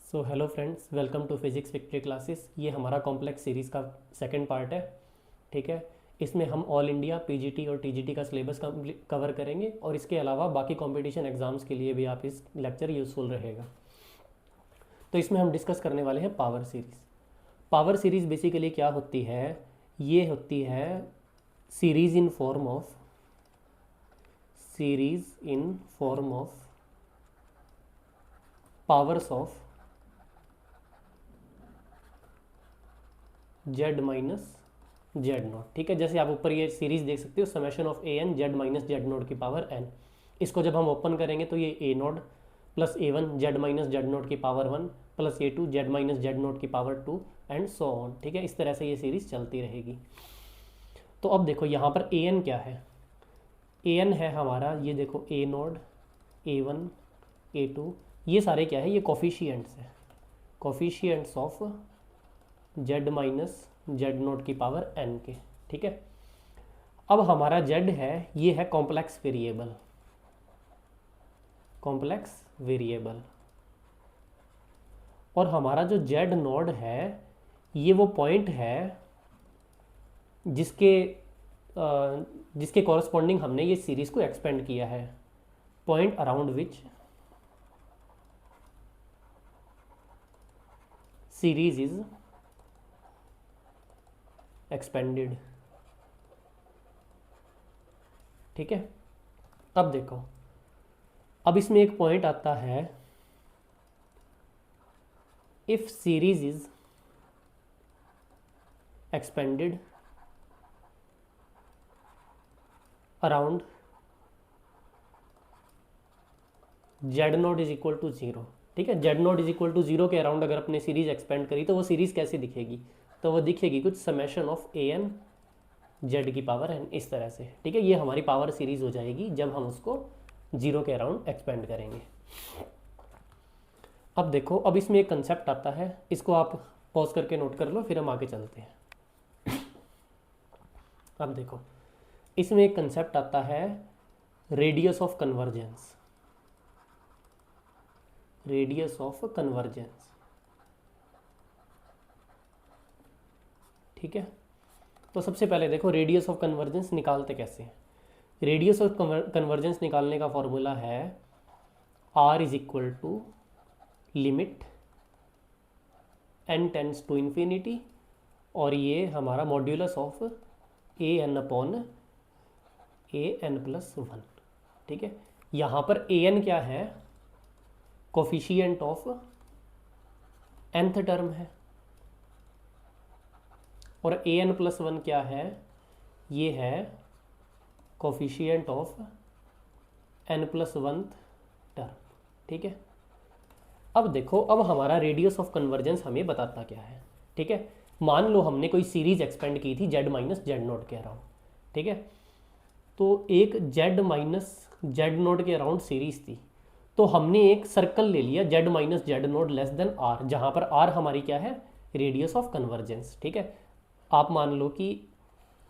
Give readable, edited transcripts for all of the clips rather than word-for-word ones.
So hello friends, welcome to physics victory classes. ये हमारा complex series का second part है। ठीक है, इसमें हम ऑल इंडिया पीजीटी और टीजीटी का सिलेबस कवर करेंगे और इसके अलावा बाकी कंपटीशन एग्जाम्स के लिए भी आप इस लेक्चर यूज़फुल रहेगा। तो इसमें हम डिस्कस करने वाले हैं power series. Power series basically क्या होती है? ये होती है series in form of powers of Z minus Z not. ठीक है, जैसे आप ऊपर ये सीरीज देख सकते हो, summation of A N Z minus Z naught की पावर एन। इसको जब हम ओपन करेंगे तो ये A naught plus A one Z minus Z naught की power one plus A two Z minus Z naught की power two and so on. ठीक है, इस तरह से ये सीरीज चलती रहेगी। तो अब देखो यहाँ पर ए एन क्या है? ए एन है हमारा, ये देखो A naught, A one, A two, ये सारे क्या है? ये कोफिशियंट्स है, coefficients of Z minus Z naught की पावर एन के। ठीक है, अब हमारा जेड है, ये है कॉम्प्लेक्स वेरिएबल, कॉम्प्लेक्स वेरिएबल। और हमारा जो जेड नोड है, ये वो पॉइंट है जिसके कॉरस्पॉन्डिंग हमने ये सीरीज को एक्सपेंड किया है। Point around which series is expanded. ठीक है, अब देखो, अब इसमें एक पॉइंट आता है, if series is expanded around Z naught is equal to zero. ठीक है, Z naught is equal to zero के अराउंड अगर अपने सीरीज एक्सपेंड करी तो वो सीरीज कैसे दिखेगी? तो वो दिखेगी कुछ summation of A N Z की पावर एन, इस तरह से। ठीक है, ये हमारी पावर सीरीज हो जाएगी जब हम उसको जीरो के अराउंड एक्सपेंड करेंगे। अब देखो, अब इसमें एक कंसेप्ट आता है, इसको आप पॉज करके नोट कर लो, फिर हम आगे चलते हैं। अब देखो, इसमें एक कंसेप्ट आता है radius of convergence, radius of convergence. ठीक है, तो सबसे पहले देखो रेडियस ऑफ कन्वर्जेंस निकालते कैसे हैं। रेडियस ऑफ कन्वर्जेंस निकालने का फॉर्मूला है R is equal to limit N tends to infinity, और ये हमारा modulus of A N upon A N plus one. ठीक है, यहाँ पर ए एन क्या है? कोफिशियंट ऑफ nth टर्म है, और ए एन प्लस वन क्या है? ये है coefficient of N plus one term. ठीक है, अब देखो, अब हमारा रेडियस ऑफ कन्वर्जेंस हमें बताता क्या है। ठीक है, मान लो हमने कोई सीरीज एक्सपेंड की थी जेड माइनस जेड नोट के अराउंड। ठीक है, तो एक जेड माइनस जेड नोट के अराउंड सीरीज थी, तो हमने एक सर्कल ले लिया Z minus Z naught less than R, जहां पर आर हमारी क्या है? Radius of convergence. ठीक है, आप मान लो कि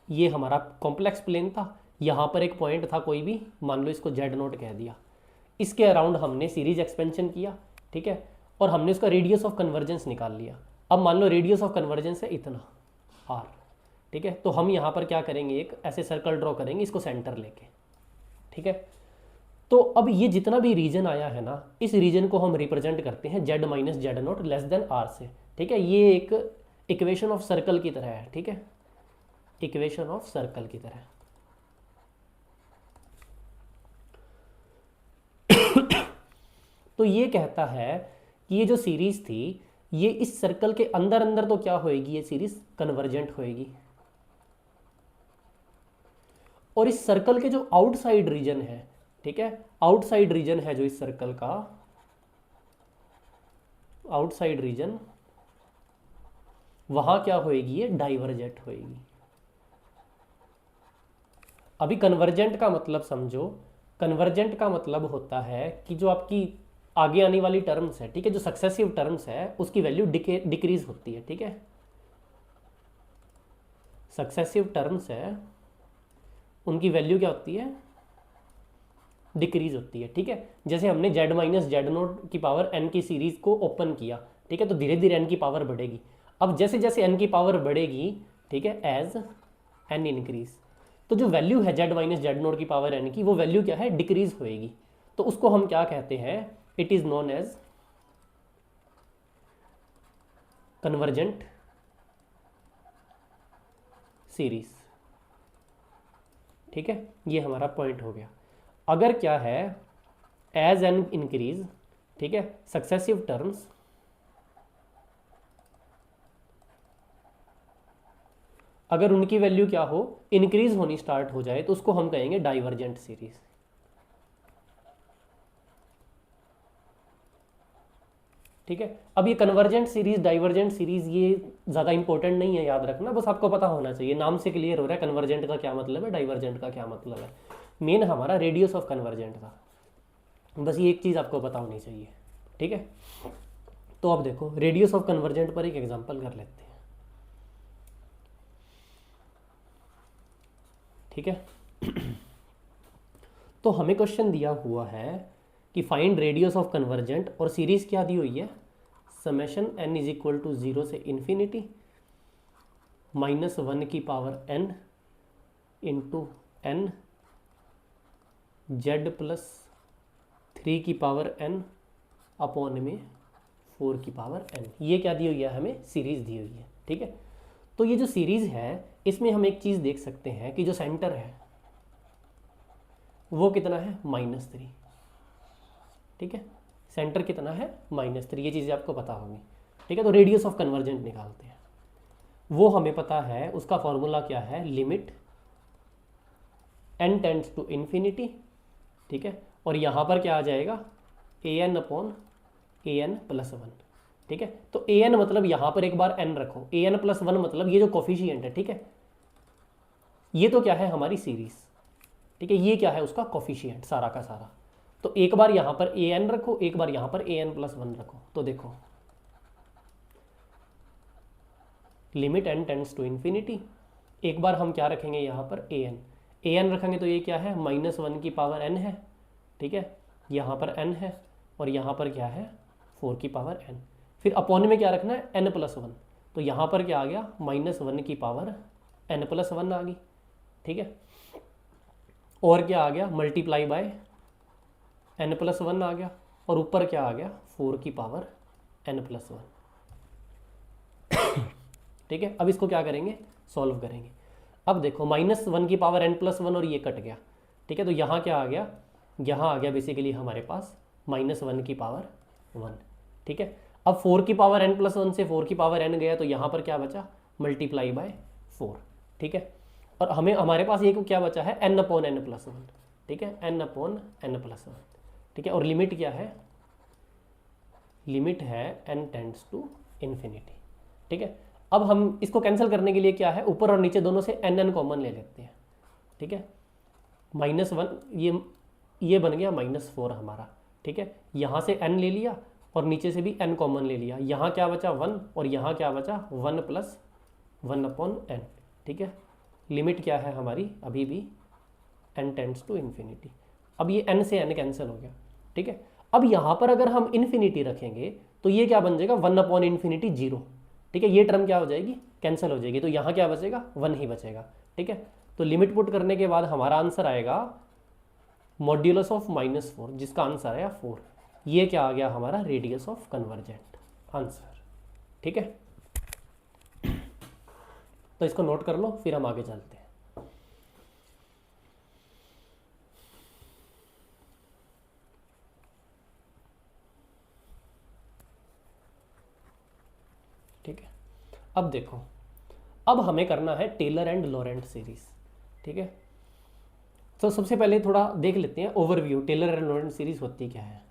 ये हमारा कॉम्प्लेक्स प्लेन था, यहाँ पर एक पॉइंट था कोई भी, मान लो इसको जेड नोट कह दिया, इसके अराउंड हमने सीरीज एक्सपेंशन किया। ठीक है, और हमने उसका रेडियस ऑफ कन्वर्जेंस निकाल लिया। अब मान लो रेडियस ऑफ कन्वर्जेंस है इतना आर। ठीक है, तो हम यहाँ पर क्या करेंगे? एक ऐसे सर्कल ड्रॉ करेंगे इसको सेंटर लेके। ठीक है, तो अब ये जितना भी रीजन आया है ना, इस रीजन को हम रिप्रेजेंट करते हैं Z minus Z naught less than R से। ठीक है, ये एक इक्वेशन ऑफ सर्कल की तरह है। ठीक है, इक्वेशन ऑफ सर्कल की तरह। तो ये कहता है कि ये जो सीरीज थी, ये इस सर्कल के अंदर अंदर तो क्या होएगी? ये सीरीज कन्वर्जेंट होएगी, और इस सर्कल के जो आउटसाइड रीजन है, ठीक है, आउटसाइड रीजन है जो इस सर्कल का आउटसाइड रीजन, वहां क्या होएगी? ये डाइवर्जेंट होएगी। अभी कन्वर्जेंट का मतलब समझो, कन्वर्जेंट का मतलब होता है कि जो आपकी आगे आने वाली टर्म्स है, ठीक है, जो सक्सेसिव टर्म्स है उसकी वैल्यू डिक्रीज होती है। ठीक है, सक्सेसिव टर्म्स है उनकी वैल्यू क्या होती है? डिक्रीज होती है, ठीक है। जैसे हमने z माइनस जेड नोट की पावर n की सीरीज को ओपन किया, ठीक है, तो धीरे धीरे n की पावर बढ़ेगी। अब जैसे जैसे n की पावर बढ़ेगी, ठीक है, एज n इंक्रीज, तो जो वैल्यू है z माइनस जेड नोट की पावर n की, वो वैल्यू क्या है, डिक्रीज होएगी। तो उसको हम क्या कहते हैं, it is known as convergent series, ठीक है। ये हमारा पॉइंट हो गया। अगर क्या है, एज एन इंक्रीज, ठीक है, सक्सेसिव टर्म्स अगर उनकी वैल्यू क्या हो, इंक्रीज होनी स्टार्ट हो जाए, तो उसको हम कहेंगे डाइवर्जेंट सीरीज, ठीक है। अब ये कन्वर्जेंट सीरीज, डाइवर्जेंट सीरीज, ये ज़्यादा इंपॉर्टेंट नहीं है, याद रखना, बस आपको पता होना चाहिए, नाम से क्लियर हो रहा है कन्वर्जेंट का क्या मतलब है, डाइवर्जेंट का क्या मतलब है। मेन हमारा रेडियस ऑफ कन्वर्जेंट था, बस ये एक चीज़ आपको पता होनी चाहिए, ठीक है। तो अब देखो रेडियस ऑफ कन्वर्जेंट पर एक एग्जांपल कर लेते हैं, ठीक है। तो हमें क्वेश्चन दिया हुआ है कि फाइंड रेडियस ऑफ कन्वर्जेंट, और सीरीज क्या दी हुई है, summation n is equal to 0 से इन्फिनिटी -1 की power n into n z plus 3 की पावर n अपॉन में 4 की पावर n। ये क्या दी हुई है, हमें सीरीज दी हुई है, ठीक है। तो ये जो सीरीज है, इसमें हम एक चीज़ देख सकते हैं कि जो सेंटर है वो कितना है, -3, ठीक है। सेंटर कितना है, -3, ये चीज़ें आपको पता होगी, ठीक है। तो रेडियस ऑफ कन्वर्जेंट निकालते हैं, वो हमें पता है, उसका फॉर्मूला क्या है, limit n tends to infinity, ठीक है। और यहाँ पर क्या आ जाएगा, an अपॉन an प्लस 1, ठीक है। तो an मतलब यहाँ पर एक बार n रखो, an प्लस 1 मतलब ये जो कोफिशिएंट है, ठीक है, ये तो क्या है, हमारी सीरीज, ठीक है। ये क्या है, उसका कोफिशिएंट सारा का सारा। तो एक बार यहाँ पर an रखो, एक बार यहाँ पर an प्लस 1 रखो, तो देखो limit n tends to infinity, एक बार हम क्या रखेंगे यहाँ पर an रखेंगे, तो ये क्या है, -1 की पावर n है, ठीक है, यहाँ पर n है, और यहाँ पर क्या है, 4 की पावर n। फिर अपॉन में क्या रखना है, n प्लस 1, तो यहाँ पर क्या आ गया, -1 की पावर n प्लस 1 आ गई, ठीक है। और क्या आ गया, मल्टीप्लाई बाय n प्लस 1 आ गया, और ऊपर क्या आ गया, 4 की पावर n प्लस 1, ठीक है। अब इसको क्या करेंगे, सॉल्व करेंगे। अब देखो -1 की पावर n प्लस 1 और ये कट गया, ठीक है। तो यहाँ क्या आ गया, यहाँ आ गया बेसिकली हमारे पास -1 की पावर 1, ठीक है। अब 4 की पावर n प्लस 1 से 4 की पावर n गया, तो यहाँ पर क्या बचा, मल्टीप्लाई बाय 4, ठीक है। और हमें हमारे पास ये क्या बचा है, n अपॉन n प्लस 1, ठीक है, n अपॉन n प्लस 1, ठीक है। और लिमिट क्या है, लिमिट है n टेंड्स टू इन्फिनिटी, ठीक है। अब हम इसको कैंसिल करने के लिए क्या है, ऊपर और नीचे दोनों से n कॉमन ले लेते हैं, ठीक है। -1 ये बन गया -4 हमारा, ठीक है। यहाँ से n ले लिया और नीचे से भी n कॉमन ले लिया, यहाँ क्या बचा 1, और यहाँ क्या बचा 1 प्लस 1 अपॉन n, ठीक है। लिमिट क्या है हमारी, अभी भी n टेंड्स टू इन्फिनिटी। अब ये n से n कैंसिल हो गया, ठीक है। अब यहाँ पर अगर हम इन्फिनिटी रखेंगे, तो ये क्या बन जाएगा, 1 अपॉन इन्फिनिटी 0, ठीक है। ये टर्म क्या हो जाएगी, कैंसिल हो जाएगी, तो यहाँ क्या बचेगा, 1 ही बचेगा, ठीक है। तो लिमिट पुट करने के बाद हमारा आंसर आएगा मॉड्यूलस ऑफ -4, जिसका आंसर आया 4। ये क्या आ गया हमारा, रेडियस ऑफ कन्वर्जेंट आंसर, ठीक है। तो इसको नोट कर लो, फिर हम आगे चलते हैं। ठीक है, अब देखो, अब हमें करना है टेलर एंड लॉरेंट सीरीज, ठीक है। तो सबसे पहले थोड़ा देख लेते हैं overview, Taylor and Laurent series होती क्या है।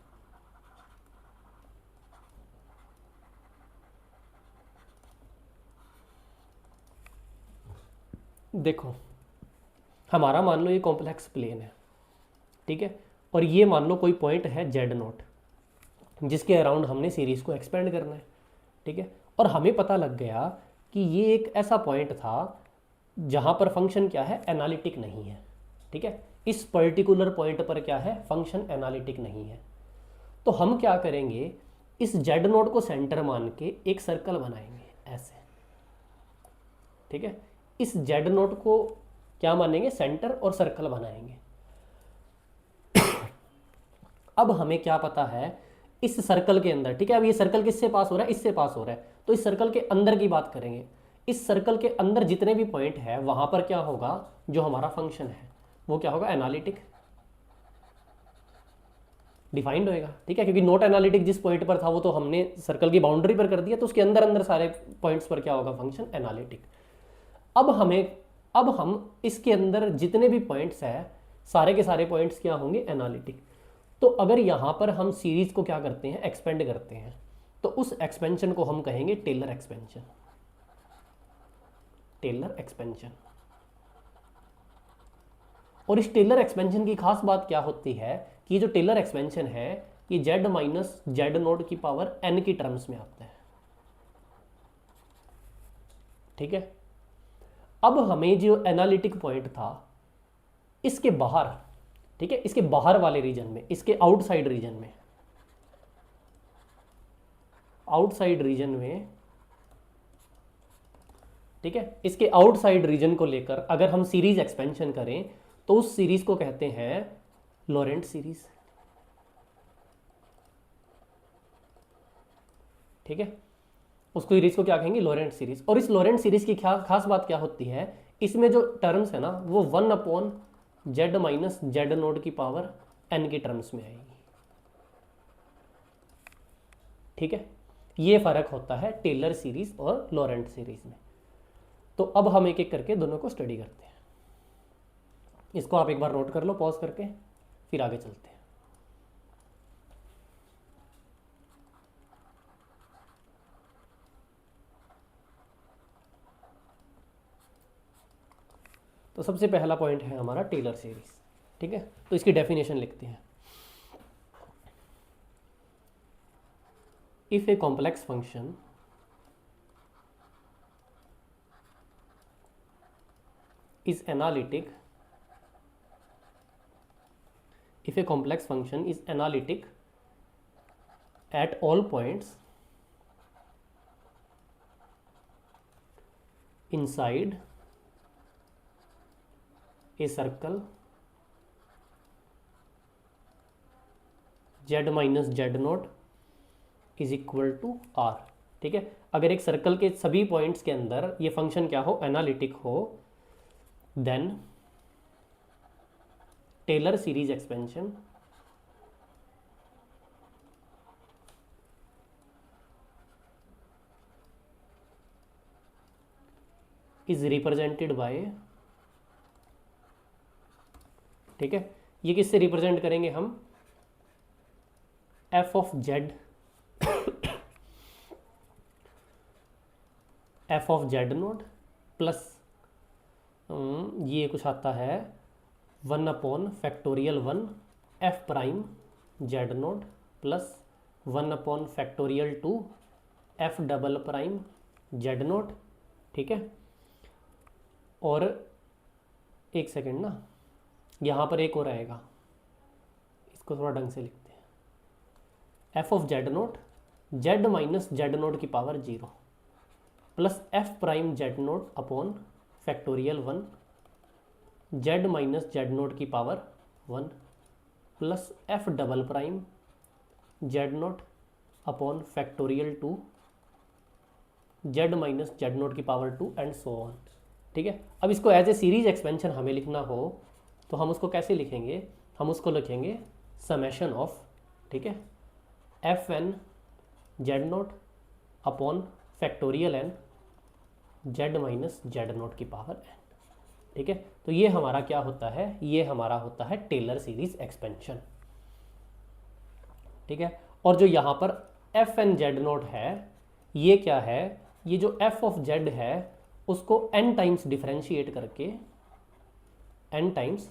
देखो हमारा मान लो ये कॉम्प्लेक्स प्लेन है, ठीक है, और ये मान लो कोई पॉइंट है जेड नोट, जिसके अराउंड हमने सीरीज को एक्सपेंड करना है, ठीक है। और हमें पता लग गया कि ये एक ऐसा पॉइंट था जहाँ पर फंक्शन क्या है, एनालिटिक नहीं है, ठीक है। इस पर्टिकुलर पॉइंट पर क्या है, फंक्शन एनालिटिक नहीं है। तो हम क्या करेंगे, इस जेड नोड को सेंटर मान के एक सर्कल बनाएंगे ऐसे, ठीक है। इस जेड नोड को क्या मानेंगे, सेंटर, और सर्कल बनाएंगे। अब हमें क्या पता है, इस सर्कल के अंदर, ठीक है, अब ये सर्कल किससे पास हो रहा है, इससे पास हो रहा है, तो इस सर्कल के अंदर की बात करेंगे। इस सर्कल के अंदर जितने भी पॉइंट है वहां पर क्या होगा, जो हमारा फंक्शन है वो क्या होगा, एनालिटिक डिफाइंड होएगा, ठीक है, क्योंकि नॉट एनालिटिक जिस पॉइंट पर था वो तो हमने सर्कल की बाउंड्री पर कर दिया, तो उसके अंदर अंदर सारे पॉइंट्स पर क्या होगा, फंक्शन एनालिटिक। अब हम इसके अंदर जितने भी पॉइंट्स हैं सारे के सारे पॉइंट्स क्या होंगे, एनालिटिक। तो अगर यहां पर हम सीरीज को क्या करते हैं, एक्सपेंड करते हैं, तो उस एक्सपेंशन को हम कहेंगे टेलर एक्सपेंशन। Taylor expansion. और इस टेलर एक्सपेंशन की खास बात क्या होती है कि ये जो टेलर एक्सपेंशन है ये जेड माइनस जेड नोड की पावर n की टर्म्स में आता है, ठीक है। अब हमें जो एनालिटिक पॉइंट था इसके बाहर, ठीक है, इसके बाहर वाले रीजन में, इसके आउटसाइड रीजन में, आउटसाइड रीजन में, ठीक है, इसके आउटसाइड रीजन को लेकर अगर हम सीरीज एक्सपेंशन करें तो उस सीरीज को कहते हैं लॉरेंट सीरीज, ठीक है। उसको सीरीज को क्या कहेंगे, लॉरेंट सीरीज। और इस लॉरेंट सीरीज की खास बात क्या होती है, इसमें जो टर्म्स है ना वो 1/z माइनस जेड नोड की पावर n की टर्म्स में आएगी, ठीक है। ये फर्क होता है टेलर सीरीज और लॉरेंट सीरीज में। तो अब हम एक एक करके दोनों को स्टडी करते हैं। इसको आप एक बार नोट कर लो पॉज करके, फिर आगे चलते हैं। तो सबसे पहला पॉइंट है हमारा टेलर सीरीज, ठीक है। तो इसकी डेफिनेशन लिखते हैं। If a complex function is analytic, if a complex function is analytic at all points inside a circle z minus z naught is equal to r, ठीक है। अगर एक सर्कल के सभी पॉइंट्स के अंदर ये फंक्शन क्या हो, एनालिटिक हो, then Taylor series expansion is represented by, ठीक है, ये किससे रिप्रेजेंट करेंगे हम, f of z f of z node plus ये कुछ आता है 1/(1) f prime Z node plus 1/(2) f double prime Z node, ठीक है। और एक सेकेंड ना, यहाँ पर एक और आएगा, इसको थोड़ा ढंग से लिखते हैं। f of Z naught Z minus Z naught की power 0 plus f prime Z naught upon factorial 1 Z minus Z naught की power 1 plus f double prime Z naught upon factorial 2 Z minus Z naught की power 2 and so on, ठीक है। अब इसको as a series expansion हमें लिखना हो तो हम उसको कैसे लिखेंगे, हम उसको लिखेंगे समेशन ऑफ, ठीक है, F N Z naught upon factorial N Z minus Z naught की पावर एन, ठीक है। तो ये हमारा क्या होता है, ये हमारा होता है टेलर सीरीज एक्सपेंशन, ठीक है। और जो यहाँ पर एफ एन जेड नोट है ये क्या है, ये जो एफ ऑफ जेड है उसको n टाइम्स डिफरेंशिएट करके, n टाइम्स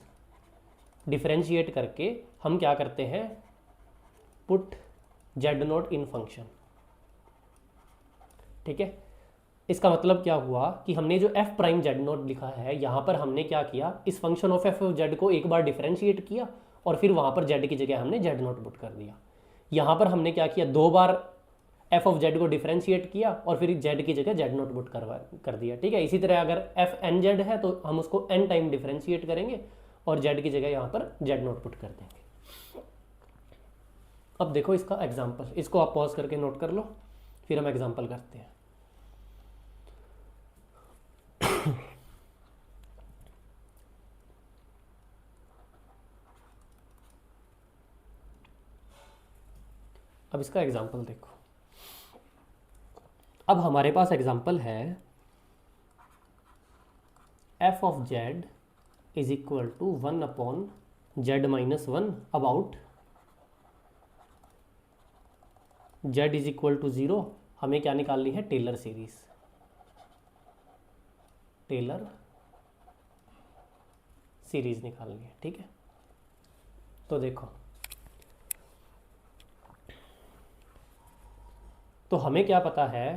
डिफरेंशिएट करके हम क्या करते हैं, पुट जेड नोट इन फंक्शन, ठीक है। इसका मतलब क्या हुआ कि हमने जो एफ प्राइम जेड नोट लिखा है यहाँ पर हमने क्या किया, इस function of F of Z को एक बार डिफरेंशिएट किया और फिर वहाँ पर जेड की जगह हमने जेड नोट पुट कर दिया। यहाँ पर हमने क्या किया, दो बार एफ ऑफ जेड को डिफरेंशिएट किया और फिर जेड की जगह जेड नोट पुट कर दिया। ठीक है, इसी तरह अगर एफ एन जेड है तो हम उसको एन टाइम डिफरेंशिएट करेंगे और जेड की जगह यहाँ पर जेड नोट पुट कर देंगे। अब देखो इसका एग्जाम्पल, इसको आप पॉज करके नोट कर लो, फिर हम एग्जाम्पल करते हैं। अब इसका एग्जाम्पल देखो। अब हमारे पास एग्जाम्पल है F of Z is equal to 1 upon Z minus 1 about Z is equal to 0। हमें क्या निकालनी है, टेलर सीरीज, टेलर सीरीज निकालनी है। ठीक है, तो देखो, तो हमें क्या पता है,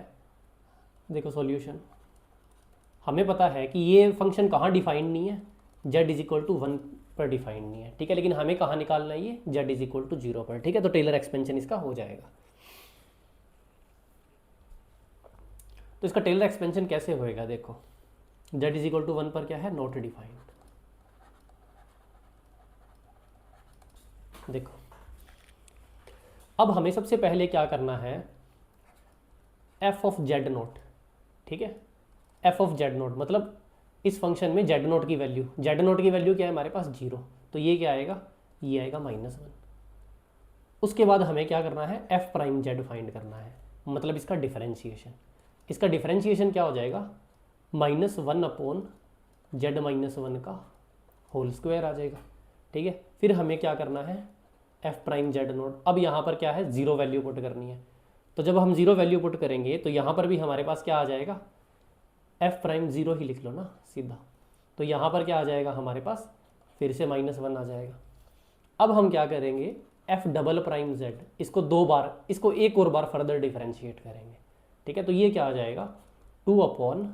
देखो सॉल्यूशन, हमें पता है कि ये फंक्शन कहाँ डिफाइंड नहीं है, z इज इक्वल टू 1 पर डिफाइंड नहीं है। ठीक है, लेकिन हमें कहाँ निकालना है, ये z इज इक्वल टू 0 पर। ठीक है, तो टेलर एक्सपेंशन इसका हो जाएगा। तो इसका टेलर एक्सपेंशन कैसे होएगा, देखो z इज इक्वल टू 1 पर क्या है, नॉट डिफाइंड। देखो अब हमें सबसे पहले क्या करना है, एफ ऑफ जेड नोट। ठीक है, एफ ऑफ जेड नोट मतलब इस फंक्शन में जेड नोट की वैल्यू, जेड नोट की वैल्यू क्या है हमारे पास 0, तो ये क्या आएगा, ये आएगा -1। उसके बाद हमें क्या करना है, एफ प्राइम जेड फाइंड करना है, मतलब इसका डिफरेंशिएशन। इसका डिफरेंशिएशन क्या हो जाएगा, -1 अपॉन जेड -1 का होल स्क्वायर आ जाएगा। ठीक है, फिर हमें क्या करना है, एफ प्राइम जेड नोट। अब यहाँ पर क्या है, 0 वैल्यू पुट करनी है। तो जब हम 0 वैल्यू पुट करेंगे तो यहाँ पर भी हमारे पास क्या आ जाएगा, एफ प्राइम 0 ही लिख लो ना सीधा। तो यहाँ पर क्या आ जाएगा हमारे पास, फिर से -1 आ जाएगा। अब हम क्या करेंगे, एफ डबल प्राइम जेड, इसको दो बार, इसको एक और बार फर्दर डिफरेंशिएट करेंगे। ठीक है, तो ये क्या आ जाएगा, 2 अपॉन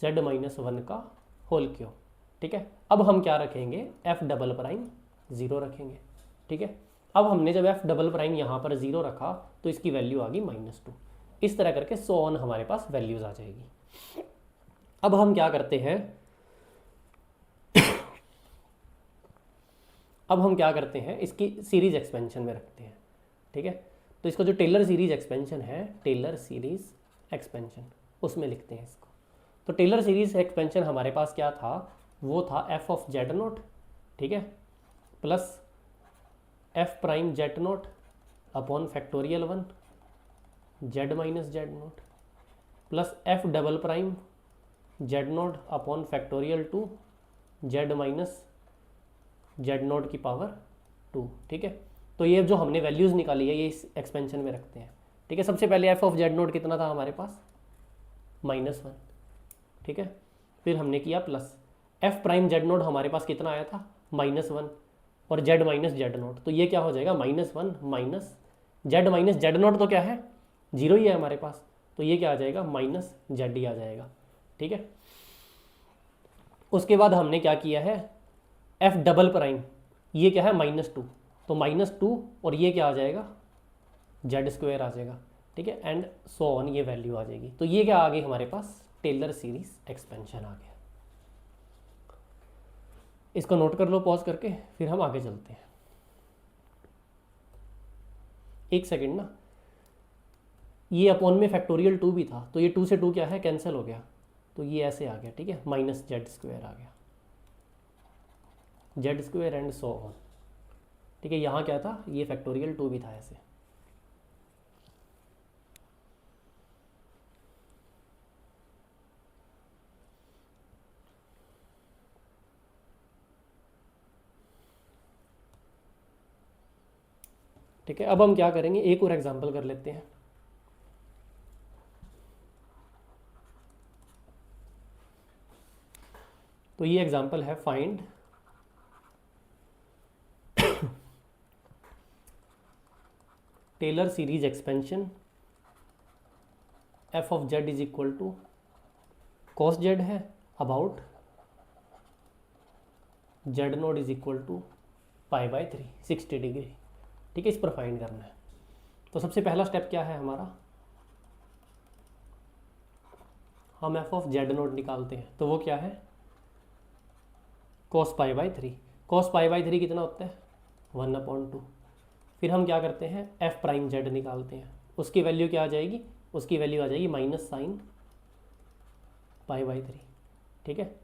जेड -1 का होल क्यूब। ठीक है, अब हम क्या रखेंगे, एफ डबल प्राइम 0 रखेंगे। ठीक है, अब हमने जब एफ डबल प्राइम यहाँ पर 0 रखा तो इसकी वैल्यू आ गई -2। इस तरह करके सो ऑन हमारे पास वैल्यूज आ जाएगी। अब हम क्या करते हैं, अब हम क्या करते हैं, इसकी सीरीज एक्सपेंशन में रखते हैं। ठीक है, तो इसका जो टेलर सीरीज एक्सपेंशन है, टेलर सीरीज एक्सपेंशन, उसमें लिखते हैं इसको। तो टेलर सीरीज एक्सपेंशन हमारे पास क्या था, वो था एफ ऑफ जेड नोट, ठीक है, plus F prime Z naught upon factorial 1 Z minus Z note plus F double prime Z naught upon factorial 2 Z minus Z naught की पावर 2। ठीक है, तो ये जो हमने वैल्यूज़ निकाली है ये इस एक्सपेंशन में रखते हैं। ठीक है, सबसे पहले एफ ऑफ जेड नोट कितना था हमारे पास, -1। ठीक है, फिर हमने किया plus F prime Z note हमारे पास कितना आया था, -1 और जेड माइनस जेड नोट, तो ये क्या हो जाएगा, -1 माइनस जेड नोट तो क्या है, 0 ही है हमारे पास, तो ये क्या आ जाएगा, माइनस जेड ही आ जाएगा। ठीक है, उसके बाद हमने क्या किया है, एफ डबल प्राइम, ये क्या है -2, तो -2 और ये क्या आ जाएगा, जेड स्क्वायर आ जाएगा। ठीक है, एंड सो ऑन ये वैल्यू आ जाएगी। तो ये क्या आ गई हमारे पास, टेलर सीरीज एक्सपेंशन आ गया। इसको नोट कर लो पॉज करके, फिर हम आगे चलते हैं। एक सेकेंड ना, ये अपॉन में फैक्टोरियल 2 भी था, तो ये 2 से 2 क्या है, कैंसिल हो गया, तो ये ऐसे आ गया। ठीक है, माइनस जेड स्क्वायर आ गया, Z square and so on. ठीक है, यहाँ क्या था, ये फैक्टोरियल 2 भी था ऐसे। ठीक है, अब हम क्या करेंगे, एक और एग्जांपल कर लेते हैं। तो ये एग्जांपल है, find Taylor series expansion F of Z is equal to cos Z है about Z naught is equal to π/3 60 degree. ठीक है, इस पर फाइंड करना है। तो सबसे पहला स्टेप क्या है हमारा, हम एफ ऑफ जेड नोड निकालते हैं। तो वो क्या है, cos π/3। cos π/3 कितना होता है 1/2। फिर हम क्या करते हैं एफ प्राइम जेड निकालते हैं। उसकी वैल्यू क्या आ जाएगी, उसकी वैल्यू आ जाएगी माइनस साइन π/3। ठीक है,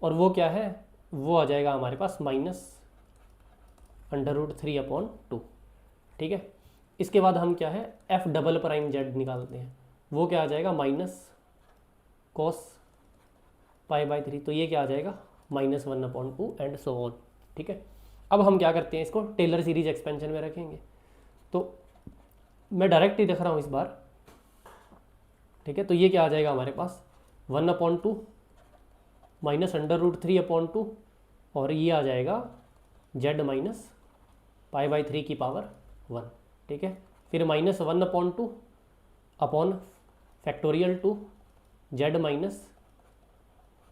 और वो क्या है, वो आ जाएगा हमारे पास -√3/2। ठीक है, इसके बाद हम क्या है एफ डबल प्राइम जेड निकालते हैं। वो क्या आ जाएगा माइनस cos π/3। तो ये क्या आ जाएगा -1/2 एंड सो ऑन। ठीक है, अब हम क्या करते हैं, इसको टेलर सीरीज एक्सपेंशन में रखेंगे। तो मैं डायरेक्ट ही दिख रहा हूँ इस बार। ठीक है, तो ये क्या आ जाएगा हमारे पास 1/2 -√3/2 और ये आ जाएगा z माइनस π/3 की पावर 1। ठीक है, फिर -1/2 अपॉन फैक्टोरियल 2 z माइनस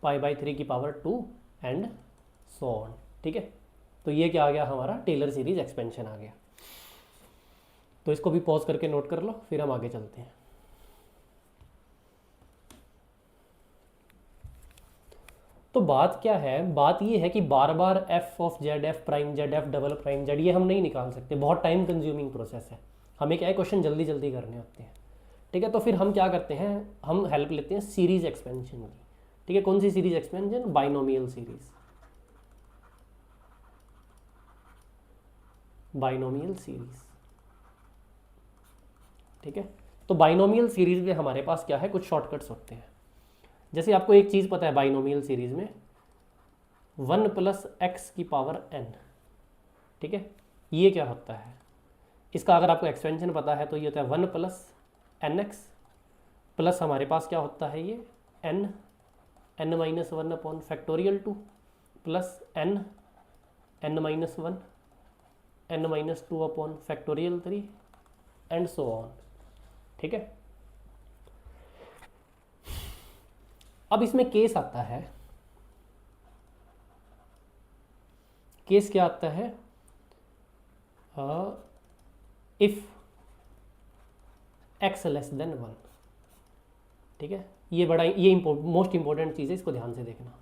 π/3 की पावर 2 एंड सो ऑन। ठीक है, तो ये क्या आ गया हमारा टेलर सीरीज एक्सपेंशन आ गया। तो इसको भी पॉज करके नोट कर लो, फिर हम आगे चलते हैं। तो बात क्या है, बात ये है कि बार बार F of Z, F prime Z, F double prime Z ये हम नहीं निकाल सकते, बहुत टाइम कंज्यूमिंग प्रोसेस है। हमें क्या है क्वेश्चन जल्दी जल्दी करने होते हैं। ठीक है, तो फिर हम क्या करते हैं, हम हेल्प लेते हैं सीरीज एक्सपेंशन की। ठीक है, कौन सी series expansion, binomial series. Binomial series. ठीक है, तो बाइनोमियल सीरीज में हमारे पास क्या है, कुछ शॉर्टकट्स होते हैं। जैसे आपको एक चीज़ पता है बाइनोमियल सीरीज में 1 + x की पावर n। ठीक है, ये क्या होता है, इसका अगर आपको एक्सपेंशन पता है तो ये होता है 1 + nx प्लस हमारे पास क्या होता है ये n -1 upon factorial 2 plus n -1 n -2 upon factorial 3 and so on. ठीक है, अब इसमें केस आता है, केस क्या आता है, इफ x <1। ठीक है, ये बड़ा ये मोस्ट इंपॉर्टेंट चीज़ है, इसको ध्यान से देखना।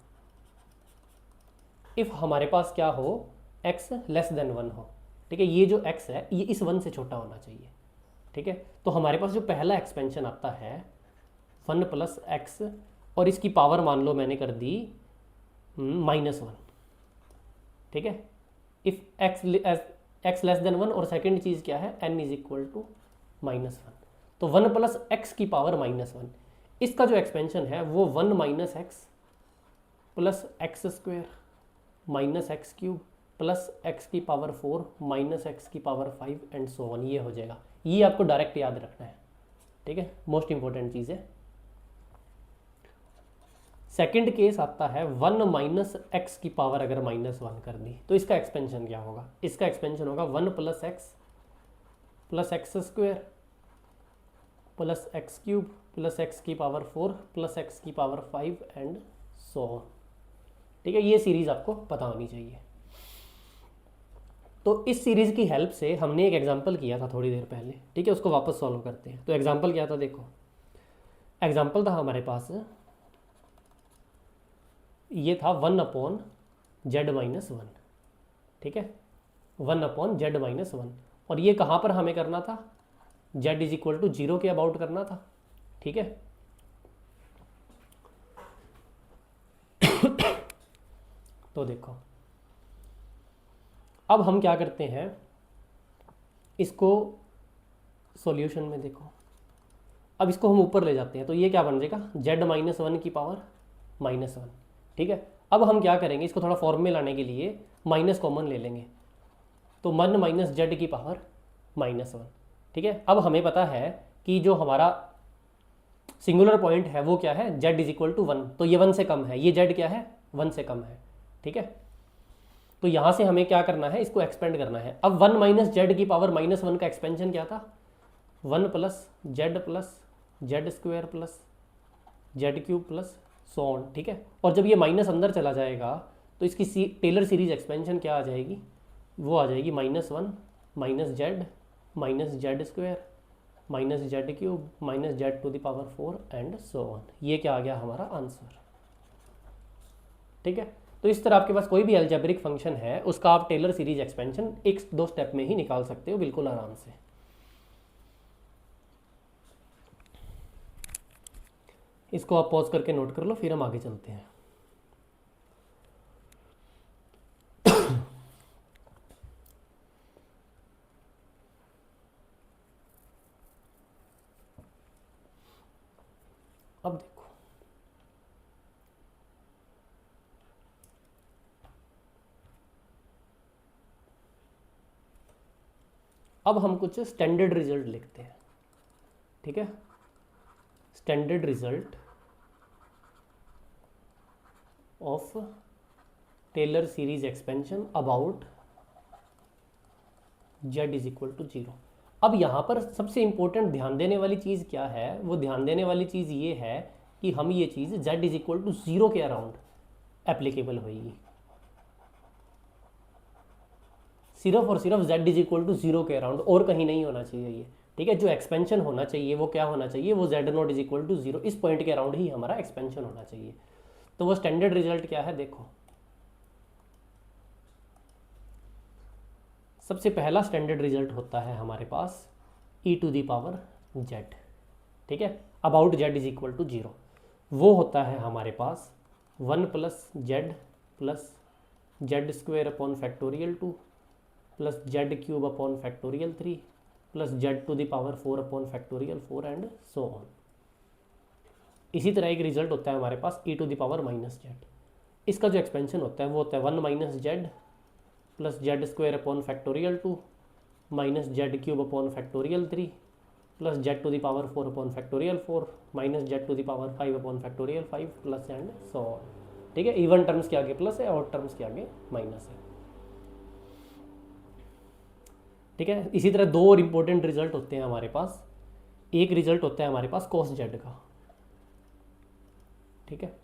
इफ हमारे पास क्या हो x <1 हो। ठीक है, ये जो x है ये इस 1 से छोटा होना चाहिए। ठीक है, तो हमारे पास जो पहला एक्सपेंशन आता है 1 + x और इसकी पावर मान लो मैंने कर दी -1। ठीक है, इफ x <1 और सेकंड चीज़ क्या है n = -1। तो 1 + x की पावर -1, इसका जो एक्सपेंशन है वो 1 - x + x² -x³ plus x की पावर 4 -x की पावर 5 एंड सो ऑन, ये हो जाएगा। ये आपको डायरेक्ट याद रखना है। ठीक है, मोस्ट इंपॉर्टेंट चीज़ है। सेकंड केस आता है 1 - x की पावर अगर -1 कर दी तो इसका एक्सपेंशन क्या होगा, इसका एक्सपेंशन होगा 1 + x + x² plus x³ plus x की पावर 4 प्लस x की पावर 5 एंड सो ऑन। ठीक है, ये सीरीज आपको पता होनी चाहिए। तो इस सीरीज की हेल्प से हमने एक एग्जांपल किया था थोड़ी देर पहले। ठीक है, उसको वापस सॉल्व करते हैं। तो एग्जांपल क्या था, देखो एग्जांपल था हमारे पास, ये था 1/z-1। ठीक है, 1/z-1 और ये कहाँ पर हमें करना था, z = 0 के अबाउट करना था। ठीक है, तो देखो अब हम क्या करते हैं, इसको सॉल्यूशन में देखो, अब इसको हम ऊपर ले जाते हैं। तो ये क्या बन जाएगा z -1 की पावर -1। ठीक है, अब हम क्या करेंगे, इसको थोड़ा फॉर्म में लाने के लिए माइनस कॉमन ले लेंगे। तो 1 - z की पावर -1। ठीक है, अब हमें पता है कि जो हमारा सिंगुलर पॉइंट है वो क्या है, z = 1। तो ये 1 से कम है, ये z क्या है 1 से कम है। ठीक है, तो यहाँ से हमें क्या करना है, इसको एक्सपेंड करना है। अब 1 - z की पावर -1 का एक्सपेंशन क्या था, 1 + z + z² plus z³ plus so on, ठीक है। और जब ये माइनस अंदर चला जाएगा तो इसकी टेलर सीरीज एक्सपेंशन क्या आ जाएगी, वो आ जाएगी -1 minus Z square minus Z cube minus Z to the power 4 and so on. ये क्या आ गया हमारा आंसर, ठीक है। तो इस तरह आपके पास कोई भी अलजेब्रिक फंक्शन है उसका आप टेलर सीरीज एक्सपेंशन 1-2 स्टेप में ही निकाल सकते हो बिल्कुल आराम से। इसको आप पॉज करके नोट कर लो, फिर हम आगे चलते हैं। अब देखो, अब हम कुछ स्टैंडर्ड रिजल्ट लिखते हैं, ठीक है। Standard result of Taylor series expansion about z is equal to 0। अब यहाँ पर सबसे इंपॉर्टेंट ध्यान देने वाली चीज़ क्या है, वो ध्यान देने वाली चीज़ ये है कि हम ये चीज़ z इज इक्वल टू 0 के अराउंड एप्लीकेबल होगी, सिर्फ और सिर्फ z इज इक्वल टू 0 के अराउंड, और कहीं नहीं होना चाहिए ये, ठीक है। जो एक्सपेंशन होना चाहिए वो क्या होना चाहिए, वो z not is equal to 0, इस पॉइंट के अराउंड ही हमारा एक्सपेंशन होना चाहिए। तो वो स्टैंडर्ड रिजल्ट क्या है, देखो सबसे पहला स्टैंडर्ड रिजल्ट होता है हमारे पास e to the power z, ठीक है, about z is equal to 0। वो होता है हमारे पास 1 plus z square upon factorial 2 plus z cube upon factorial 3 plus z to the power 4 upon factorial 4 and so on. इसी तरह एक रिजल्ट होता है हमारे पास e to the power -z। इसका जो एक्सपेंशन होता है वो होता है 1 minus z plus z square upon factorial 2 minus Z cube upon factorial 3 plus z to the power 4 upon factorial 4 minus Z to the power 5 upon factorial 5 plus and so on, ठीक है। Even terms के आगे plus है, odd terms के आगे minus है, ठीक है। इसी तरह दो और इंपॉर्टेंट रिजल्ट होते हैं हमारे पास। एक रिजल्ट होता है हमारे पास कॉस जेड का, ठीक है।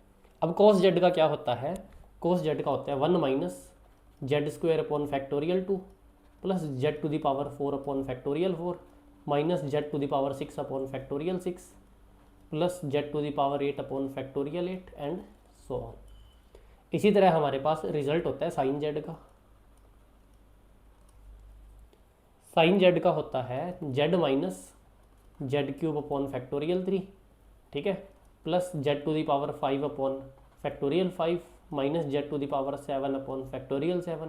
अब कॉस जेड का क्या होता है, कॉस जेड का होता है 1 minus Z square upon factorial 2 plus z to the power 4 upon factorial 4 minus Z to the power 6 upon factorial 6 plus z to the power 8 upon factorial 8 and so on. इसी तरह हमारे पास result होता है sine z का। Sine z का होता है z minus Z cube upon factorial 3, ठीक है, plus z to the power 5 upon factorial 5 minus Z to the power 7 upon factorial 7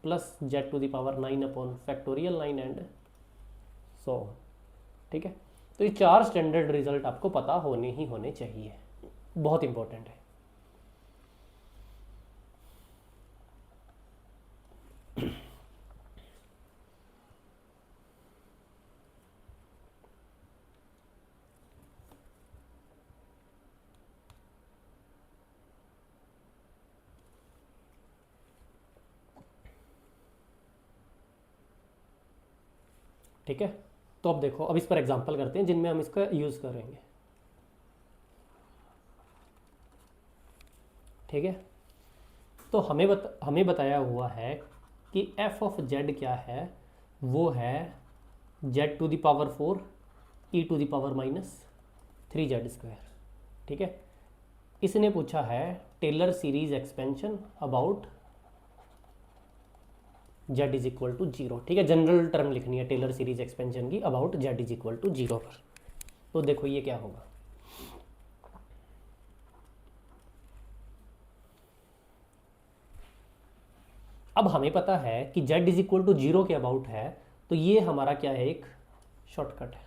plus z to the power 9 upon factorial 9 and so on, ठीक है। तो ये 4 standard result आपको पता होने ही होने चाहिए, बहुत इंपॉर्टेंट है। ठीक है, तो अब देखो, अब इस पर एग्जांपल करते हैं जिनमें हम इसका यूज़ करेंगे, ठीक है। तो हमें बताया हुआ है कि f ऑफ z क्या है, वो है z to the power 4 e to the power -3z², ठीक है। इसने पूछा है Taylor series expansion about z is equal to 0, ठीक है। जनरल टर्म लिखनी है टेलर सीरीज एक्सपेंशन की about z is equal to 0 पर। तो देखो ये क्या होगा, अब हमें पता है कि z इज इक्वल टू 0 के अबाउट है, तो ये हमारा क्या है, एक शॉर्टकट है,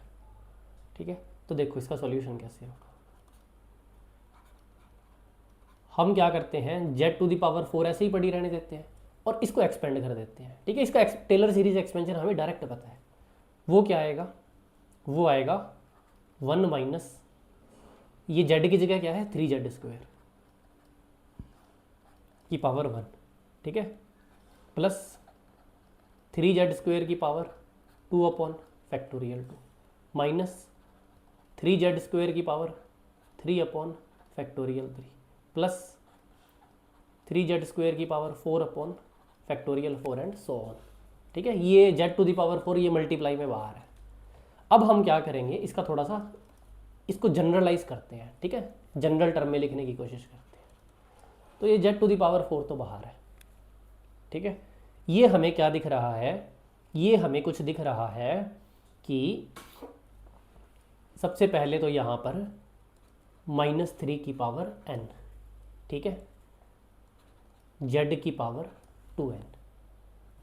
ठीक है। तो देखो इसका सॉल्यूशन कैसे होगा, हम क्या करते हैं, z टू दी पावर 4 ऐसे ही पड़ी रहने देते हैं और इसको एक्सपेंड कर देते हैं, ठीक है। इसका टेलर सीरीज एक्सपेंशन हमें डायरेक्ट पता है, वो क्या आएगा, वो आएगा 1 माइनस ये z की जगह क्या है 3z² की पावर 1, ठीक है, प्लस 3z² की power 2 upon factorial 2 minus 3z² की power 3 upon factorial 3 plus 3z² की power 4 upon factorial 4 and so on. ठीक है, ये z⁴ ये मल्टीप्लाई में बाहर है। अब हम क्या करेंगे, इसका थोड़ा सा इसको जनरलाइज करते हैं। ठीक है, जनरल टर्म में लिखने की कोशिश करते हैं। तो ये z⁴ तो बाहर है। ठीक है, ये हमें क्या दिख रहा है, ये हमें कुछ दिख रहा है कि सबसे पहले तो यहाँ पर -3 की पावर n, ठीक है, z की पावर 2n।